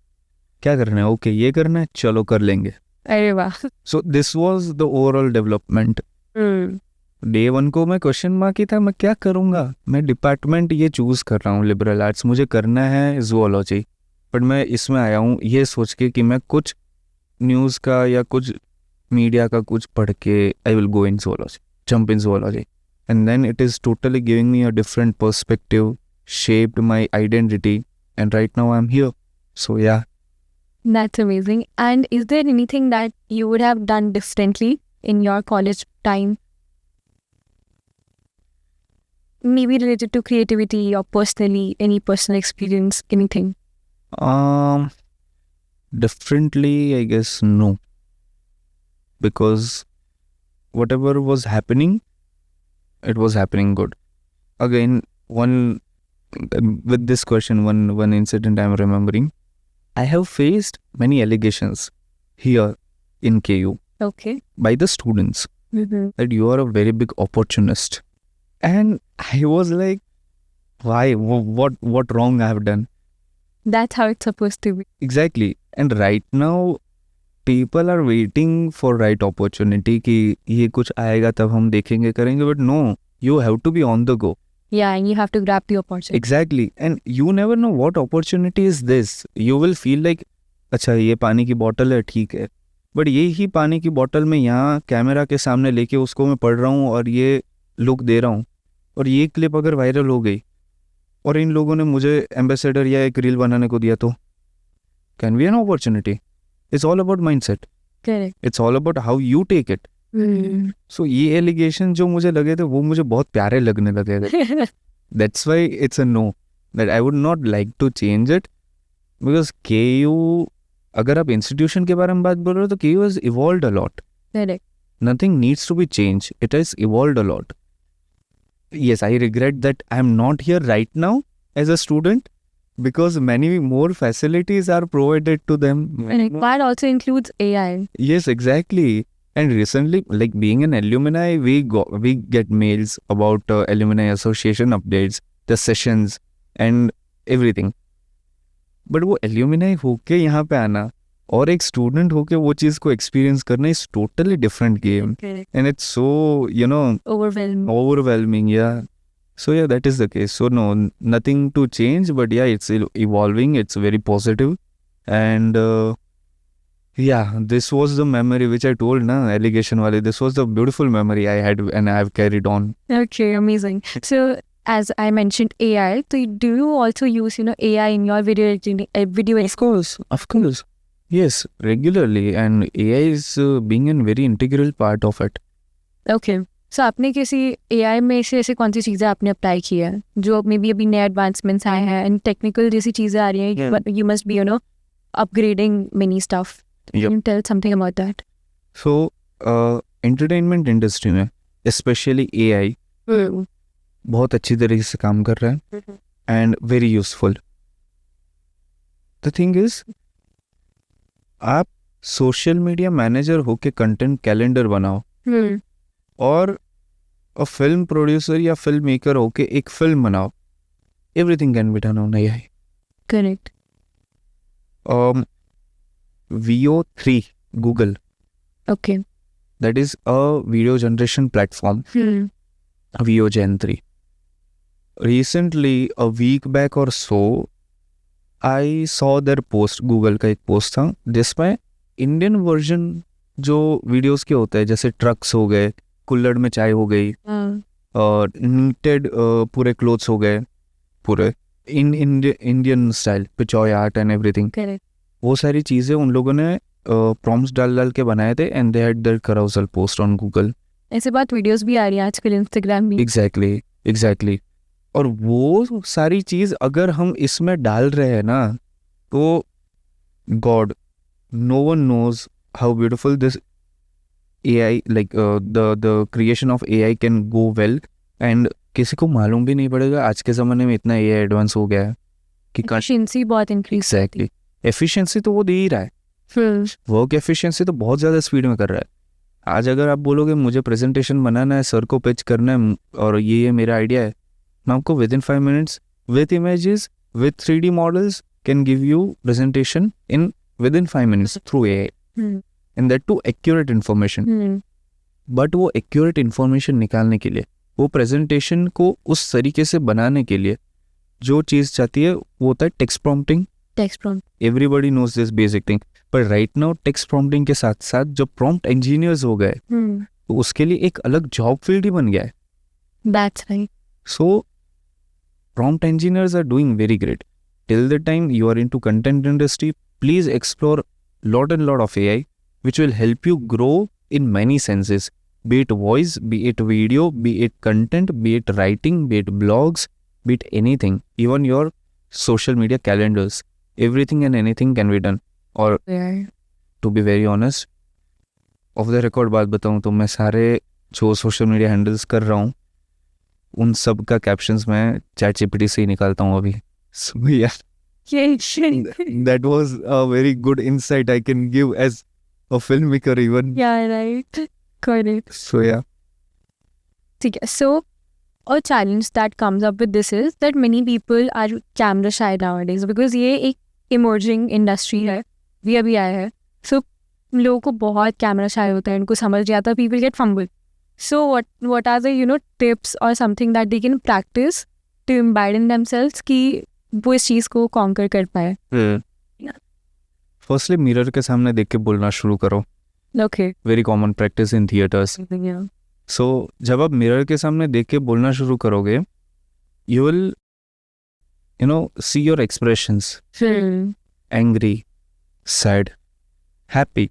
[SPEAKER 2] क्या करना है? ओके ये करना है, चलो कर लेंगे.
[SPEAKER 1] अरे वाह.
[SPEAKER 2] So this was the overall development. Day one को मैं क्वेश्चन मार्क ही था, मैं क्या करूँगा. मैं डिपार्टमेंट ये चूज़ कर रहा हूँ लिबरल आर्ट्स, मुझे करना है जूलॉजी, बट मैं इसमें आया हूँ ये सोच के कि मैं कुछ न्यूज़ का या कुछ मीडिया का कुछ पढ़ के I will go in zoology, jump in zoology. And then it is totally giving me a different perspective, shaped my identity, and right now I am here. So yeah.
[SPEAKER 1] That's amazing. And is there anything that you would have done differently in your college time? Maybe related to creativity or personally, any personal experience, anything?
[SPEAKER 2] Differently, I guess no. Because whatever was happening, it was happening good. Again, with this question, one incident I'm remembering. I have faced many allegations here in KU
[SPEAKER 1] Okay.
[SPEAKER 2] by the students that you are a very big opportunist. And I was like, why? What wrong I have done?
[SPEAKER 1] That's how it's supposed to be.
[SPEAKER 2] Exactly. And right now, people are waiting for right opportunity कि ये कुछ आएगा तब हम देखेंगे करेंगे, but no, you have to be on the go.
[SPEAKER 1] Yeah, and you have to grab the opportunity.
[SPEAKER 2] Exactly. And you never know what opportunity is this. You will feel like, अच्छा ये पानी की बॉटल है, ठीक है, बट ये ही पानी की बॉटल में यहाँ कैमरा के सामने लेके उसको मैं पढ़ रहा हूँ और ये लुक दे रहा हूँ, और ये क्लिप अगर वायरल हो गई और इन लोगों ने मुझे एम्बेसडर या एक रील बनाने को दिया, तो can be an opportunity. It's all about mindset.
[SPEAKER 1] Correct.
[SPEAKER 2] It's all about how you take it. So ये एलिगेशन जो मुझे लगे थे वो मुझे बहुत प्यारे लगने लगे थे. That's why it's a no. That I would not like to change it, because KU, अगर आप institution के बारे में बात बोल रहे हो तो KU has evolved a lot.
[SPEAKER 1] Correct.
[SPEAKER 2] Nothing needs to be changed. It has evolved a lot. Yes, I regret that I am not here right now as a student, because many more facilities are provided to them.
[SPEAKER 1] Correct. That also includes AI.
[SPEAKER 2] Yes, exactly. And recently, like being an alumni, we get mails about alumni association updates, the sessions and everything. But वो alumni होके यहाँ पे आना और एक student होके वो चीज़ को experience करना is totally different game.
[SPEAKER 1] Correct.
[SPEAKER 2] And it's so, overwhelming, yeah. So yeah, that is the case. So no, nothing to change, but yeah, it's evolving. It's very positive. And yeah, this was the memory which I told, allegation wali. This was the beautiful memory I had and I have carried on.
[SPEAKER 1] Okay, amazing. So, as I mentioned AI, so do you also use, AI in your video editing?
[SPEAKER 2] Of course. Yes, regularly. And AI is being a very integral part of it.
[SPEAKER 1] Okay. So, आपने किसी AI में से ऐसे कौन सी चीज़ें आपने अप्लाई की है जो मे बी अभी नए एडवांसमेंट्स आए हैं एंड टेक्निकल जैसी चीज़ें आ रही हैं, you must be, upgrading many stuff.
[SPEAKER 2] Yep.
[SPEAKER 1] Can you tell something about that?
[SPEAKER 2] So, entertainment industry में, especially AI, बहुत अच्छी तरीके से काम कर रहा है and very useful. The thing is, आप सोशल मीडिया मैनेजर होके कंटेंट कैलेंडर बनाओ और फिल्म प्रोड्यूसर या फिल्म मेकर होके एक फिल्म बनाओ, everything can be done on AI.
[SPEAKER 1] Correct.
[SPEAKER 2] VO3 Google,
[SPEAKER 1] Okay.
[SPEAKER 2] that is a video generation platform. VO Gen 3. Recently, a week back or so, I saw their post. Google का एक पोस्ट था जिसमें इंडियन वर्जन जो वीडियोस के होते हैं, जैसे ट्रक्स हो गए, कुल्लड़ में चाय हो गई, और नीटेड पूरे क्लोथ्स हो गए, पूरे in Indian style pichwai art and everything,
[SPEAKER 1] Correct.
[SPEAKER 2] वो सारी चीज़ें उन लोगों ने प्रॉम्प्ट्स डाल के बनाए थे and they had there carousel post on Google.
[SPEAKER 1] ऐसे बात वीडियोस भी आ रही हैं आजकल इंस्टाग्राम में.
[SPEAKER 2] एग्जैक्टली. और वो सारी चीज़ अगर हम इसमें डाल रहे हैं ना, तो God, no one knows how beautiful this AI, like the creation of AI can go well, and किसी को मालूम भी नहीं पड़ेगा. आज के ज़माने में इतना AI एडवांस हो गया है कि
[SPEAKER 1] एफिशिएंसी बहुत इंक्रीज.
[SPEAKER 2] एग्जैक्टली. एफिशिएंसी तो वो दे ही रहा है, वर्क एफिशिएंसी तो बहुत ज़्यादा स्पीड में कर रहा है. आज अगर आप बोलोगे मुझे प्रेजेंटेशन बनाना है, सर को पिच करना है और ये मेरा आइडिया है, मैं आपको within 5 minutes with images with 3D models can give you presentation in within 5 minutes through AI, and that too accurate information. But वो एक्यूरेट इन्फॉर्मेशन निकालने के लिए, वो प्रेजेंटेशन को उस तरीके से बनाने के लिए जो चीज़ चाहती है वो होता है text prompting.
[SPEAKER 1] Text prompt.
[SPEAKER 2] Everybody knows this basic thing. पर राइट नाउ टेक्स्ट प्रॉम्प्टिंग के साथ साथ जो प्रॉम्प्ट इंजीनियर्स हो गए, तो उसके लिए एक अलग जॉब फील्ड ही बन गया है.
[SPEAKER 1] That's right.
[SPEAKER 2] So prompt engineers are doing very great. Till the time you are into content industry, please explore lot and lot of AI, which will help you grow in many senses. Be it voice, be it video, be it content, be it writing, be it blogs, be it anything. Even your social media calendars. Everything and anything can be done. Or to be very honest, off the record बात बताऊँ तो मैं सारे जो सोशल मीडिया हैंडल्स कर रहा हूँ उन सब का कैप्शंस मैं ChatGPT से ही निकालता हूँ अभी. So yeah, that was a very good insight I can give as a filmmaker even.
[SPEAKER 1] Yeah, right. Correct.
[SPEAKER 2] So yeah.
[SPEAKER 1] ठीक है. So a challenge that comes up with this is that many people are camera shy nowadays because ये एक emerging industry है, भी अभी आया है. So लोगों को बहुत camera shy होता है, उनको समझ नहीं आता, people get fumbled. So what are the tips or something that they can practice to embed in themselves कि वो इस चीज़ को conquer कर पाए?
[SPEAKER 2] फर्स्टली मिरर के सामने देख के बोलना शुरू करो.
[SPEAKER 1] Okay.
[SPEAKER 2] Very common practice in theatres.
[SPEAKER 1] Yeah.
[SPEAKER 2] सो जब आप मिरर के सामने देख के बोलना शुरू करोगे, you will see your expressions, angry, sad, happy.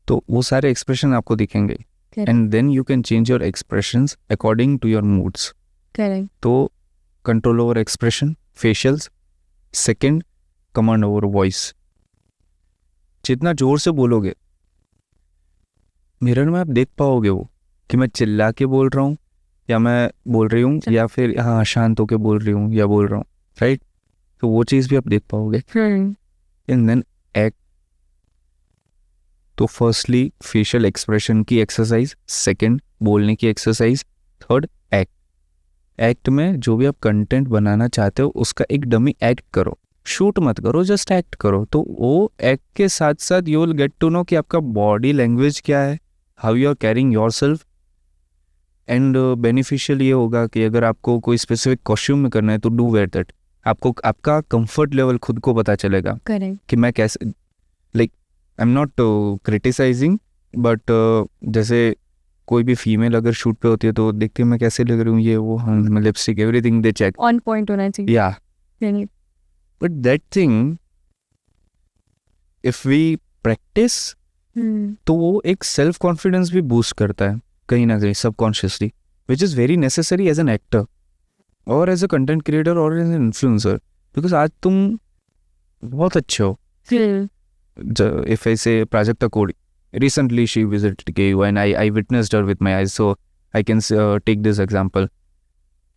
[SPEAKER 2] तो वो सारे एक्सप्रेशन आपको दिखेंगे.
[SPEAKER 1] Correct.
[SPEAKER 2] And then you can change your expressions according to your moods.
[SPEAKER 1] Correct.
[SPEAKER 2] तो control over expression, facials. Second, command over voice. जितना जोर से बोलोगे मिरर में आप देख पाओगे वो कि मैं चिल्ला के बोल रहा हूँ या मैं बोल रही हूँ या फिर हाँ शांत होके बोल रही हूँ या बोल रहा हूँ, राइट. तो वो चीज़ भी आप देख पाओगे. And then act. तो फर्स्टली फेशियल एक्सप्रेशन की एक्सरसाइज, सेकंड बोलने की एक्सरसाइज, थर्ड एक्ट. एक्ट में जो भी आप कंटेंट बनाना चाहते हो उसका एक डमी एक्ट करो. शूट मत करो, जस्ट एक्ट करो. तो वो एक्ट के साथ साथ you will get to know कि आपका बॉडी लैंग्वेज क्या है, how you are carrying yourself. And beneficial ये होगा कि अगर आपको कोई स्पेसिफिक कॉस्ट्यूम में करना है तो डू वेयर दैट. आपको आपका कंफर्ट लेवल खुद को पता चलेगा.
[SPEAKER 1] Correct.
[SPEAKER 2] कि मैं कैसे, like I am not criticising, but जैसे कोई भी फीमेल अगर शूट पे होती है तो देखती है मैं कैसे लग रही हूँ, ये वो, हाँ मैं लिपस्टिक एवरीथिंग दे चेक.
[SPEAKER 1] On point होना चाहिए.
[SPEAKER 2] या
[SPEAKER 1] Correct.
[SPEAKER 2] But that thing if we practise तो वो एक सेल्फ कॉन्फिडेंस भी बूस्ट करता है कहीं ना कहीं subconsciously, which is very necessary as an actor और एज अ कंटेंट क्रिएटर और एज एन इन्फ्लुएंसर. बिकॉज आज तुम बहुत अच्छे हो. If I say Prajakta Kodi, recently she visited KU and I witnessed her with my eyes, so I can take this example.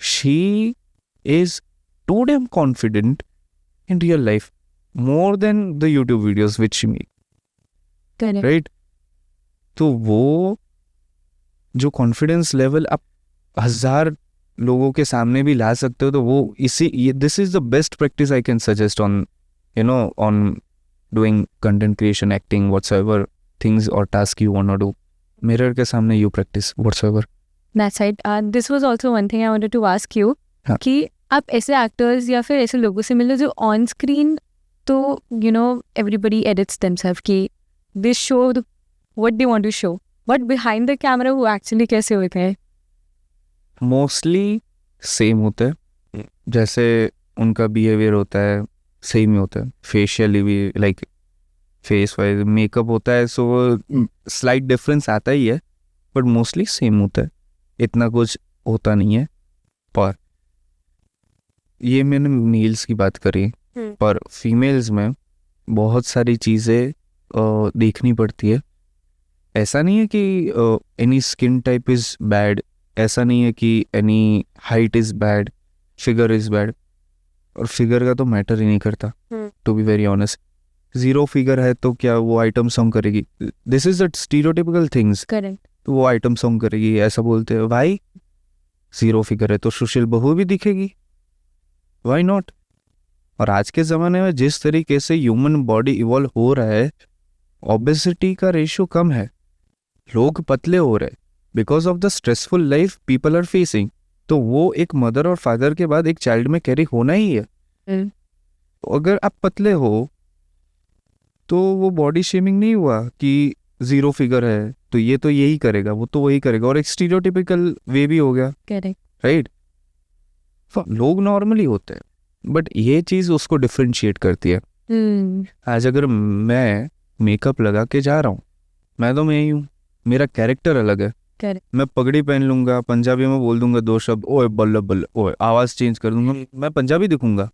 [SPEAKER 2] She is too damn confident in real life, more than the YouTube videos which she makes,
[SPEAKER 1] Correct.
[SPEAKER 2] right? तो वो जो कॉन्फिडेंस लेवल आप 1000 लोगों के सामने भी ला सकते हो, तो वो this is the best practice I can suggest on doing content creation, acting, whatsoever things or task you want to do. Mirror के सामने you practice whatsoever.
[SPEAKER 1] That's right. This was also one thing I wanted to ask you
[SPEAKER 2] हाँ.
[SPEAKER 1] कि आप ऐसे एक्टर्स या फिर ऐसे लोगों से मिले जो ऑन स्क्रीन तो everybody edits themselves कि they show what they want to show, but behind the camera वो actually कैसे होते हैं?
[SPEAKER 2] Mostly same होते हैं. जैसे उनका बिहेवियर होता है सेम ही होता है. फेशियली भी लाइक फेस वाइज मेकअप होता है, सो स्लाइट डिफरेंस आता ही है, बट मोस्टली सेम होता है. इतना कुछ होता नहीं है. पर ये मैंने मेल्स की बात करी, पर फीमेल्स में बहुत सारी चीज़ें देखनी पड़ती है. ऐसा नहीं है कि any skin type is bad, ऐसा नहीं है कि any height is bad, figure is bad. और फिगर का तो मैटर ही नहीं करता, to be very honest. 0 figure है तो क्या वो आइटम सॉन्ग करेगी? This is the stereotypical things.
[SPEAKER 1] Correct.
[SPEAKER 2] तो वो आइटम सॉन्ग करेगी, ऐसा बोलते हैं. भाई 0 फिगर है तो सुशील बहू भी दिखेगी, व्हाई नॉट? और आज के ज़माने में जिस तरीके से ह्यूमन बॉडी इवॉल्व हो रहा है, ओबेसिटी का रेशियो कम है, लोग पतले हो रहे because of the stressful life people are facing. तो वो एक मदर और फादर के बाद एक चाइल्ड में कैरी होना ही है. अगर आप पतले हो तो वो बॉडी शेमिंग नहीं हुआ कि 0 फिगर है तो ये तो यही करेगा, वो तो वही करेगा, और एक स्टीरियोटिपिकल वे भी हो गया.
[SPEAKER 1] करेक्ट.
[SPEAKER 2] राइट. लोग नॉर्मली होते हैं, बट ये चीज़ उसको डिफ्रेंशिएट करती है. आज अगर मैं मेकअप लगा के जा रहा हूँ, मैं तो मैं ही हूँ, मेरा कैरेक्टर अलग है.
[SPEAKER 1] Correct.
[SPEAKER 2] मैं पगड़ी पहन लूंगा, पंजाबी में बोल दूंगा 2 शब्द, ओए बल्ले बल्ले, ओए आवाज चेंज कर दूंगा, मैं पंजाबी दिखूंगा.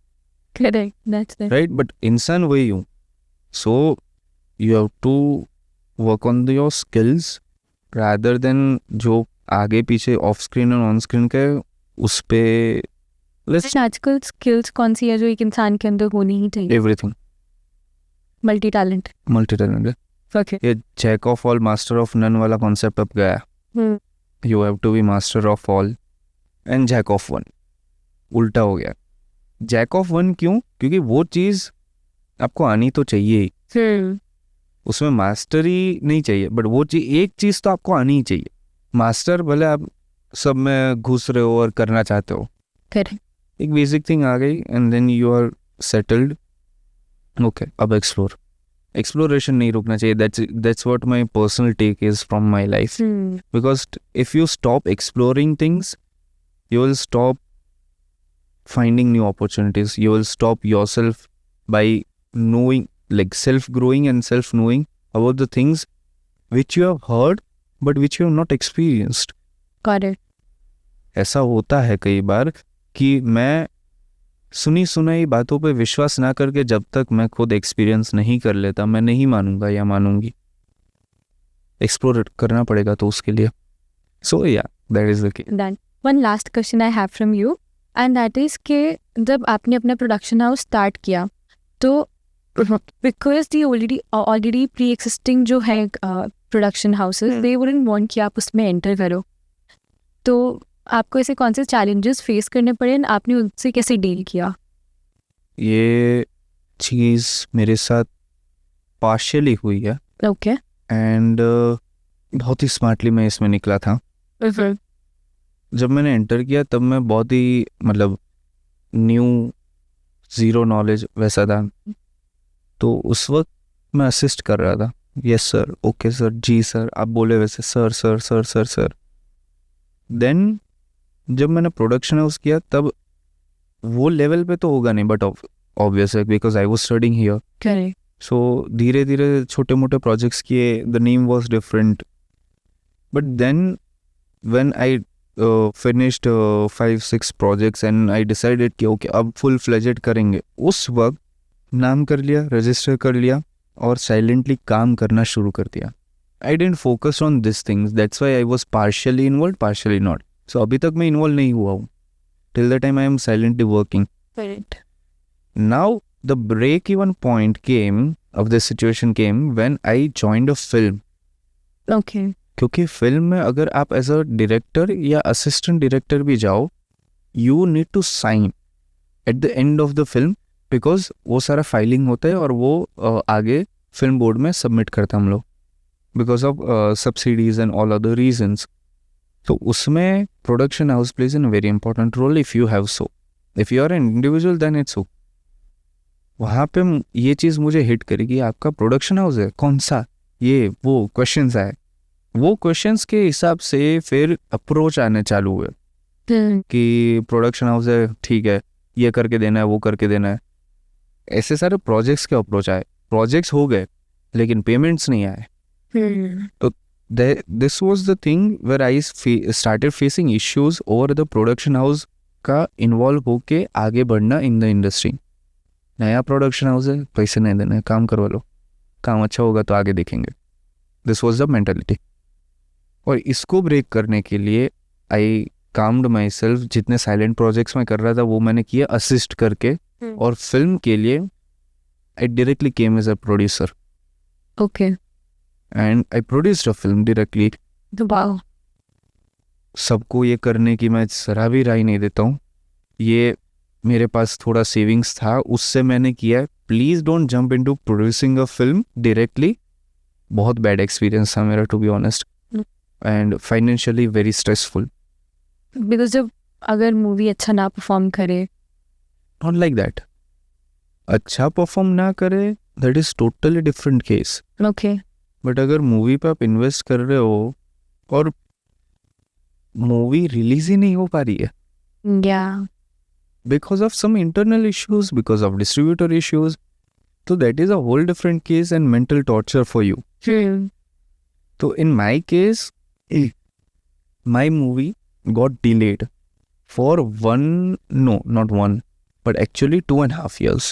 [SPEAKER 1] Correct. That's it.
[SPEAKER 2] Right. But इंसान वही हूँ. So you have to work on your skills rather than जो आगे पीछे ऑफ स्क्रीन और ऑन स्क्रीन के उस पे.
[SPEAKER 1] आजकल स्किल्स कौन सी है जो एक इंसान के अंदर होनी ही चाहिए?
[SPEAKER 2] Everything.
[SPEAKER 1] Multi talent.
[SPEAKER 2] Multi talent.
[SPEAKER 1] Okay.
[SPEAKER 2] ये jack of all master of none वाला कॉन्सेप्ट अब गया. You have to be master of all and jack of one, उल्टा हो गया। जैक ऑफ वन क्यों? क्योंकि वो चीज़ आपको आनी तो चाहिए ही, उसमें मास्टरी नहीं चाहिए, बट वो चीज़, एक चीज़ तो आपको आनी ही चाहिए। मास्टर भले आप सब में घुस रहे हो और करना चाहते हो,
[SPEAKER 1] करेक्ट।
[SPEAKER 2] एक बेसिक थिंग आ गई and then you are settled. Okay, अब एक्सप्लोरेशन नहीं रुकना चाहिए। That's what my personal take is from my life, because if you stop exploring things, you will stop finding new opportunities. You will stop yourself by knowing, like self-growing and self-knowing about the things which you have heard but which you have not experienced.
[SPEAKER 1] Correct.
[SPEAKER 2] ऐसा होता है कई बार कि मैं सुनी सुनाई बातों पे विश्वास ना करके जब तक मैं खुद एक्सपीरियंस नहीं कर लेता, मैं नहीं मानूंगा या मानूंगी। एक्सप्लोर करना पड़ेगा तो उसके लिए। सो या that is the case.
[SPEAKER 1] Done. One last question I have from you, and that is कि जब आपने अपना प्रोडक्शन हाउस स्टार्ट किया तो because the already pre existing जो है production houses, they wouldn't want कि आप उसमें एंटर करो, तो आपको ऐसे कौन से चैलेंजेस फेस करने पड़े and आपने उनसे कैसे डील किया?
[SPEAKER 2] ये चीज़ मेरे साथ पार्शियली हुई है
[SPEAKER 1] ओके।
[SPEAKER 2] एंड बहुत ही स्मार्टली मैं इसमें निकला था। जब मैंने एंटर किया तब मैं बहुत ही मतलब न्यू, ज़ीरो नॉलेज वैसा था, तो उस वक्त मैं असिस्ट कर रहा था। यस सर, ओके सर, जी सर, आप बोले वैसे, sir sir sir sir sir. Then जब मैंने प्रोडक्शन हाउस किया तब वो लेवल पे तो होगा नहीं, बट ऑब्वियस है because I was studying here.
[SPEAKER 1] Correct.
[SPEAKER 2] So धीरे धीरे छोटे मोटे प्रोजेक्ट्स किए, the name was different, but then when I finished 5-6 projects and I decided कि ओके अब फुल फ्लेजेड करेंगे, उस वक्त नाम कर लिया, रजिस्टर कर लिया और साइलेंटली काम करना शुरू कर दिया। I didn't focus on this things, that's why I was partially involve, partially not. So अभी तक मैं इन्वॉल्व नहीं हुआ हूँ, till the time I am silently working.
[SPEAKER 1] Correct.
[SPEAKER 2] Now the break even point came of the situation came when I joined a film.
[SPEAKER 1] Okay.
[SPEAKER 2] क्योंकि फिल्म में अगर आप एज अ डायरेक्टर या असिस्टेंट डायरेक्टर भी जाओ, you need to sign at the end of the film, because वो सारा फाइलिंग होता है और वो आगे फिल्म बोर्ड में सबमिट करते हैं हम लोग, because of subsidies and all other reasons. तो उसमें production house plays in very important role if you have so, if you are an individual then it's so. वहाँ पे ये चीज़ मुझे हिट करेगी, आपका प्रोडक्शन हाउस है कौन सा, ये वो क्वेश्चंस आए, वो क्वेश्चंस के हिसाब से फिर अप्रोच आने चालू हुए कि प्रोडक्शन हाउस है, ठीक है, ये करके देना है, वो करके देना है। ऐसे सारे प्रोजेक्ट्स के अप्रोच आए, प्रोजेक्ट्स हो गए लेकिन पेमेंट्स नहीं आए। तो this was the thing where I started facing issues over the production house का इन्वॉल्व होके आगे बढ़ना इन द इंडस्ट्री। नया प्रोडक्शन हाउस है, पैसे नहीं देने, काम करवा लो, काम अच्छा होगा तो आगे देखेंगे। This was the mentality. और इसको ब्रेक करने के लिए आई काम्ड माई सेल्फ, जितने साइलेंट प्रोजेक्ट्स में कर रहा था वो मैंने किया असिस्ट करके, और फिल्म के लिए I directly came as a producer.
[SPEAKER 1] Okay.
[SPEAKER 2] And I produced a film directly.
[SPEAKER 1] Wow.
[SPEAKER 2] सबको ये करने की मैं जरा भी राय नहीं देता हूँ, ये मेरे पास थोड़ा सेविंग्स था उससे मैंने किया है। Please don't jump into producing a film directly, बहुत बैड एक्सपीरियंस था मेरा to be honest, and financially very stressful.
[SPEAKER 1] Because जब अगर मूवी अच्छा ना परफॉर्म करे,
[SPEAKER 2] नॉट लाइक दैट, अच्छा परफॉर्म ना करे that is totally different case.
[SPEAKER 1] Okay.
[SPEAKER 2] But अगर मूवी पे आप इन्वेस्ट कर रहे हो और मूवी रिलीज ही नहीं हो पा रही है
[SPEAKER 1] या
[SPEAKER 2] because of some internal issues, because of distributor issues, तो that is a whole different case and mental torture for you. तो in my case, my movie got delayed for not one, but actually 2.5 years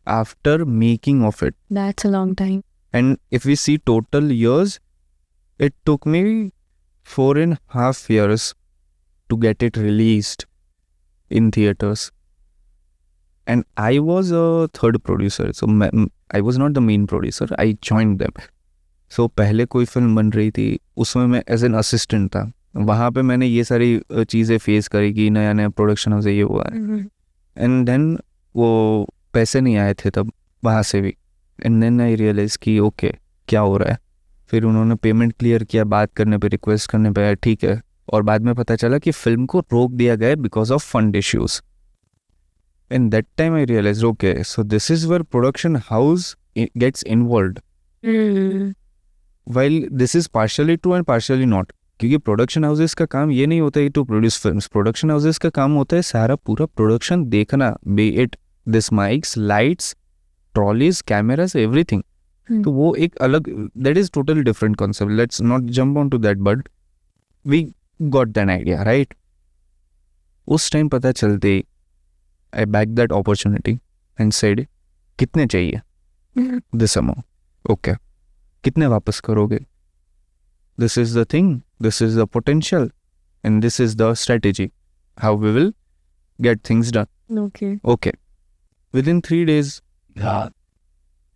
[SPEAKER 2] after making of it.
[SPEAKER 1] that's a long time.
[SPEAKER 2] And if we see total years, it took me 4.5 years to get it released in theaters. And I was a third producer, so I was not the main producer, I joined them. सो पहले कोई फिल्म बन रही थी उसमें मैं एज एन असिस्टेंट था, वहाँ पे मैंने ये सारी चीज़ें फेस करी कि नया नया प्रोडक्शन हाउस ये हुआ है, एंड देन वो पैसे नहीं आए थे तब वहाँ से भी, एंड देन आई रियलाइज कि ओके क्या हो रहा है। फिर उन्होंने पेमेंट क्लियर किया, बात करने पे, रिक्वेस्ट करने पे ठीक है, और बाद में पता चला कि फिल्म को रोक दिया गया because of fund issues. And that time I realise okay so this is where production house gets involved, while this is partially true and partially not, क्योंकि प्रोडक्शन हाउसेस का काम ये नहीं होता है to produce films. Production houses का काम होता है सारा पूरा प्रोडक्शन देखना, be it this mics, lights, trolleys, cameras, everything. तो वो एक अलग, that is total different concept, let's not jump on to that, but we got than idea right. उस टाइम पता चलते I back that opportunity and said कितने चाहिए, दिस अमाउंट, ओके कितने वापस करोगे, this is the thing, this is the potential, and this is the strategy how we will get things done. Okay, within 3 days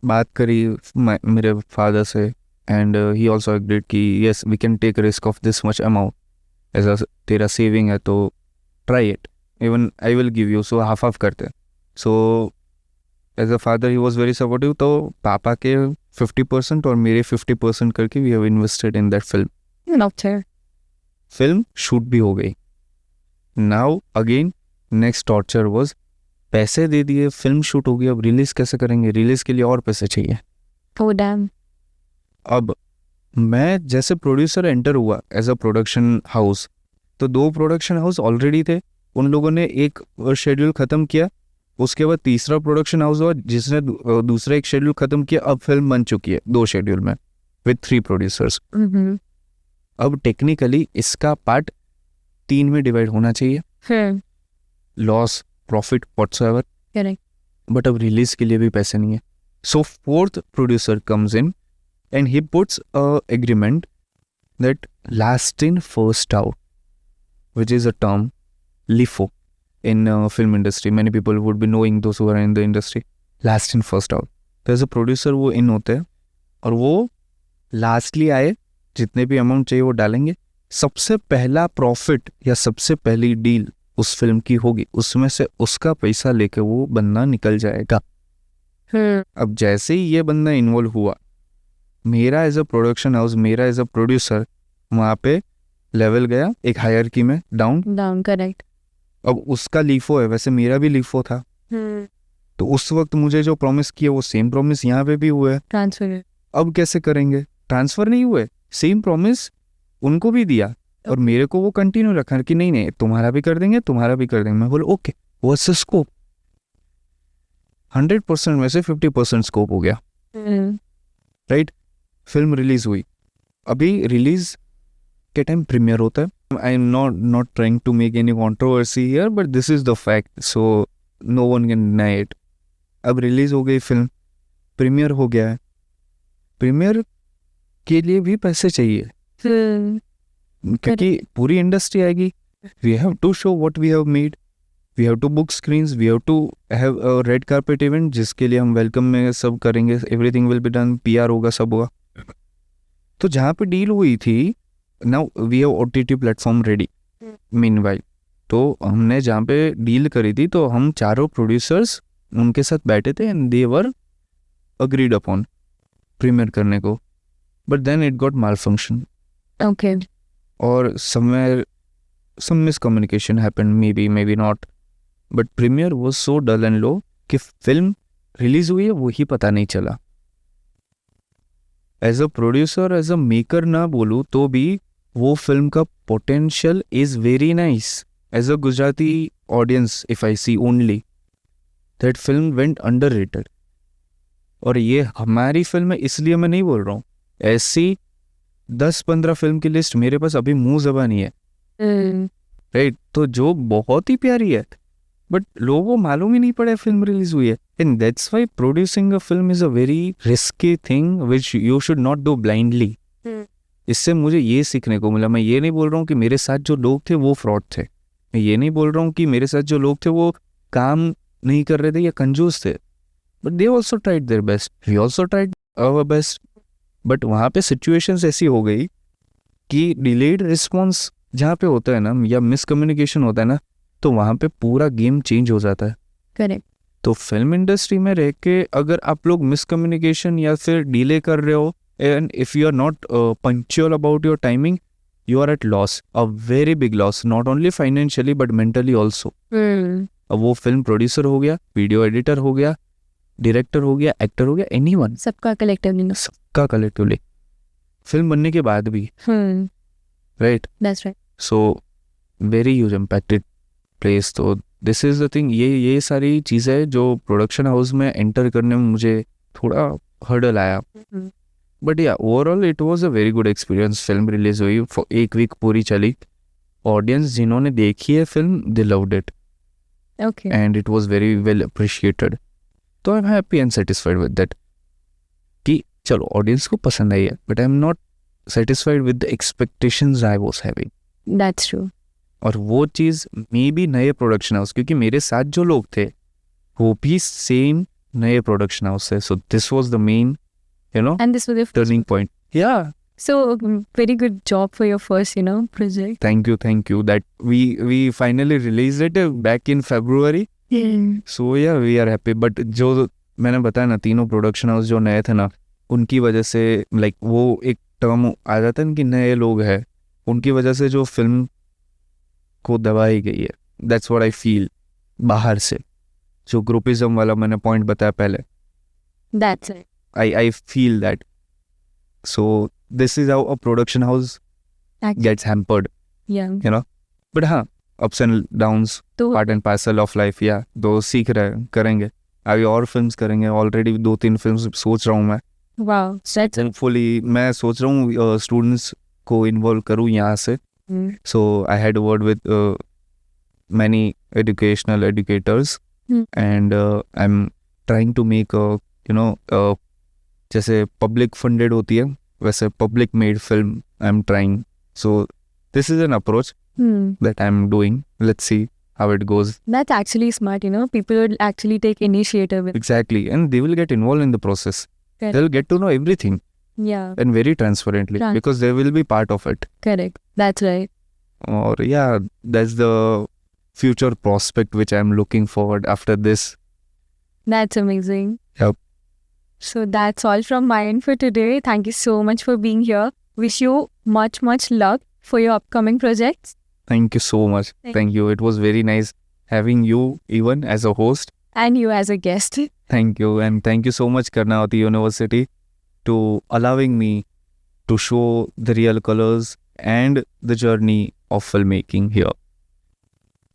[SPEAKER 2] बात करी मेरे फादर से, and he also agreed कि yes we can take risk of this much amount, ऐसा तेरा सेविंग है तो try it, even I will give you, so half करते। so as a father he was very supportive, तो पापा के 50% और मेरे 50% करके we have invested in that film. Film shoot भी हो गई। Now again next torture was, पैसे दे दिए, फिल्म शूट हो गई, अब रिलीज कैसे करेंगे, रिलीज के लिए और पैसे चाहिए। अब मैं जैसे प्रोड्यूसर एंटर हुआ एज अ प्रोडक्शन हाउस, तो 2 प्रोडक्शन हाउस ऑलरेडी थे, उन लोगों ने एक शेड्यूल ख़त्म किया, उसके बाद तीसरा प्रोडक्शन हाउस हुआ जिसने दूसरा एक शेड्यूल ख़त्म किया, अब फिल्म बन चुकी है 2 शेड्यूल में विद 3 प्रोड्यूसर्स। अब टेक्निकली इसका पार्ट 3 में डिवाइड होना चाहिए, लॉस प्रॉफिट व्हाटसोएवर, बट अब रिलीज के लिए भी पैसे नहीं है। सो 4th producer comes in and he puts a agreement that last in first out, which is a term LIFO in film industry. Many people would be knowing, those who are in the industry, last in first out. तो एज अ प्रोड्यूसर वो इन होते हैं और वो लास्टली आए, जितने भी अमाउंट चाहिए वो डालेंगे, सबसे पहला प्रॉफिट या सबसे पहली डील उस फिल्म की होगी, उसमें से उसका पैसा लेके वो बंदा निकल जाएगा। अब जैसे ही ये बंदा इन्वॉल्व हुआ, मेरा एज अ प्रोडक्शन हाउस, मेरा एज अ प्रोड्यूसर वहाँ पे लेवल गया एक हायरकी में डाउन।
[SPEAKER 1] करेक्ट।
[SPEAKER 2] अब उसका लीफो है, वैसे मेरा भी लीफो था, तो उस वक्त मुझे जो प्रॉमिस किया वो सेम प्रॉमिस यहाँ पे भी हुआ है।
[SPEAKER 1] ट्रांसफर
[SPEAKER 2] अब कैसे करेंगे, ट्रांसफर नहीं हुए, सेम प्रॉमिस उनको भी दिया और मेरे को वो कंटिन्यू रखा कि नहीं नहीं तुम्हारा भी कर देंगे, तुम्हारा भी कर देंगे। मैं बोला ओके, व्हाट्स द स्कोप, 100% में से 50% स्कोप हो गया, राइट। फिल्म रिलीज हुई, अभी रिलीज के टाइम प्रीमियर होता है। I am not trying to make any controversy here, but this is the fact, so no one can deny it. अब रिलीज हो गई फिल्म, प्रीमियर हो गया है, प्रीमियर के लिए भी पैसे चाहिए क्योंकि पूरी इंडस्ट्री आएगी। We have to show what we have made, we have to book screens, we have to have a red carpet event जिसके लिए हम वेलकम में सब करेंगे, everything will be done, PR होगा, सब होगा। तो जहाँ पे डील हुई थी, now we have OTT platform ready meanwhile, तो हमने जहाँ पे डील करी थी तो हम चारों प्रोड्यूसर्स उनके साथ बैठे थे and they were agreed upon premiere करने को, but then it got malfunction.
[SPEAKER 1] Okay.
[SPEAKER 2] और somewhere some miscommunication happened, may be not, but premiere was so dull and low कि फिल्म रिलीज हुई है वो ही पता नहीं चला। As a producer, as a maker ना बोलूँ तो भी वो फिल्म का potential is very nice. As a Gujarati audience if I see only, that film went underrated. और ये हमारी फिल्म है इसलिए मैं नहीं बोल रहा हूँ, ऐसी 10-15 फिल्म की लिस्ट मेरे पास अभी मुंह ज़बानी है, राइट, तो जो बहुत ही प्यारी है, बट लोगों को मालूम ही नहीं पड़ा फिल्म रिलीज हुई है। And that's why producing a film is a very risky thing which you should not do blindly. इससे मुझे ये सीखने को मिला। मैं ये नहीं बोल रहा हूँ कि मेरे साथ जो लोग थे वो फ्रॉड थे, मैं ये नहीं बोल रहा हूँ कि मेरे साथ जो लोग थे वो काम नहीं कर रहे थे या कंजूस थे, but they also tried their best, we also tried our best. But वहाँ पे सिचुएशंस ऐसी हो गई कि डिलेड रिस्पॉन्स जहाँ पे होता है ना या मिसकम्युनिकेशन होता है ना, तो वहाँ पे पूरा गेम चेंज हो जाता है.
[SPEAKER 1] करेक्ट.
[SPEAKER 2] तो फिल्म इंडस्ट्री में रह के अगर आप लोग मिसकम्युनिकेशन या फिर डिले कर रहे हो, and if you are not punctual about your timing, you are at loss, a very big loss, not only financially but mentally also. अब वो फिल्म प्रोड्यूसर हो गया, वीडियो एडिटर हो गया, डायरेक्टर हो गया, एक्टर हो गया, एनीवन,
[SPEAKER 1] सबका कलेक्टिवली.
[SPEAKER 2] सबका कलेक्टिवली फिल्म बनने के बाद भी, right.
[SPEAKER 1] That's right.
[SPEAKER 2] So very huge impacted place. तो दिस इज द थिंग, ये सारी चीज़ें जो प्रोडक्शन हाउस में एंटर करने में मुझे थोड़ा हर्डल आया. बट या overall it was a very good experience. Film release हुई, एक वीक पूरी चली. ऑडियंस जिन्होंने देखी है फिल्म, they loved it
[SPEAKER 1] okay.
[SPEAKER 2] And it was very well appreciated. तो I am happy and satisfied with that कि चलो ऑडियंस को पसंद आई है, but I am not satisfied with the expectations I was having.
[SPEAKER 1] That's true.
[SPEAKER 2] और वो चीज़ मे बी नए प्रोडक्शन हाउस, क्योंकि मेरे साथ जो लोग थे वो भी सेम नए प्रोडक्शन हाउस है. So this was the main, you know,
[SPEAKER 1] And this was your
[SPEAKER 2] turning point. या
[SPEAKER 1] so very good job for your first, project.
[SPEAKER 2] thank you that we finally released it back in February. So yeah, we are happy. But जो मैंने बताया ना, तीनों प्रोडक्शन हाउस जो नए थे ना, उनकी वजह से लाइक वो एक टर्म आ जाता है ना कि नए लोग हैं, उनकी वजह से जो फिल्म को दबाई गई है. That's what I feel. बाहर से जो ग्रुपिज्म वाला मैंने पॉइंट बताया पहले,
[SPEAKER 1] That's it.
[SPEAKER 2] I feel that. So this is how a production house
[SPEAKER 1] Actually,
[SPEAKER 2] gets hampered,
[SPEAKER 1] yeah.
[SPEAKER 2] you know. But हाँ, ups and downs,
[SPEAKER 1] तो
[SPEAKER 2] part and parcel of life. Yeah, दो सीख रहे हैं, करेंगे. अभी और फिल्म्स करेंगे. ऑलरेडी 2-3 फिल्म्स सोच रहा हूँ मैं.
[SPEAKER 1] wow, that's
[SPEAKER 2] Hopefully मैं सोच रहा हूँ स्टूडेंट्स को इन्वॉल्व करूँ यहाँ से. So I had a word with many educational educators, and I'm trying to make a, जैसे public funded होती है वैसे public made film I'm trying. So this is an approach that I'm doing. Let's see how it goes.
[SPEAKER 1] That's actually smart, people would actually take initiative.
[SPEAKER 2] Exactly, and they will get involved in the process.
[SPEAKER 1] Correct.
[SPEAKER 2] They'll get to know everything
[SPEAKER 1] Yeah,
[SPEAKER 2] and very transparently because they will be part of it.
[SPEAKER 1] correct. That's right.
[SPEAKER 2] Or yeah, that's the future prospect which I'm looking forward after this.
[SPEAKER 1] That's amazing.
[SPEAKER 2] Yep.
[SPEAKER 1] So that's all from my end for today. Thank you so much for being here. Wish you much luck for your upcoming projects.
[SPEAKER 2] Thank you so much. Thank you. It was very nice having you even as a host.
[SPEAKER 1] And you as a guest.
[SPEAKER 2] Thank you. And thank you so much Karnavati University to allowing me to show the real colors and the journey of filmmaking here.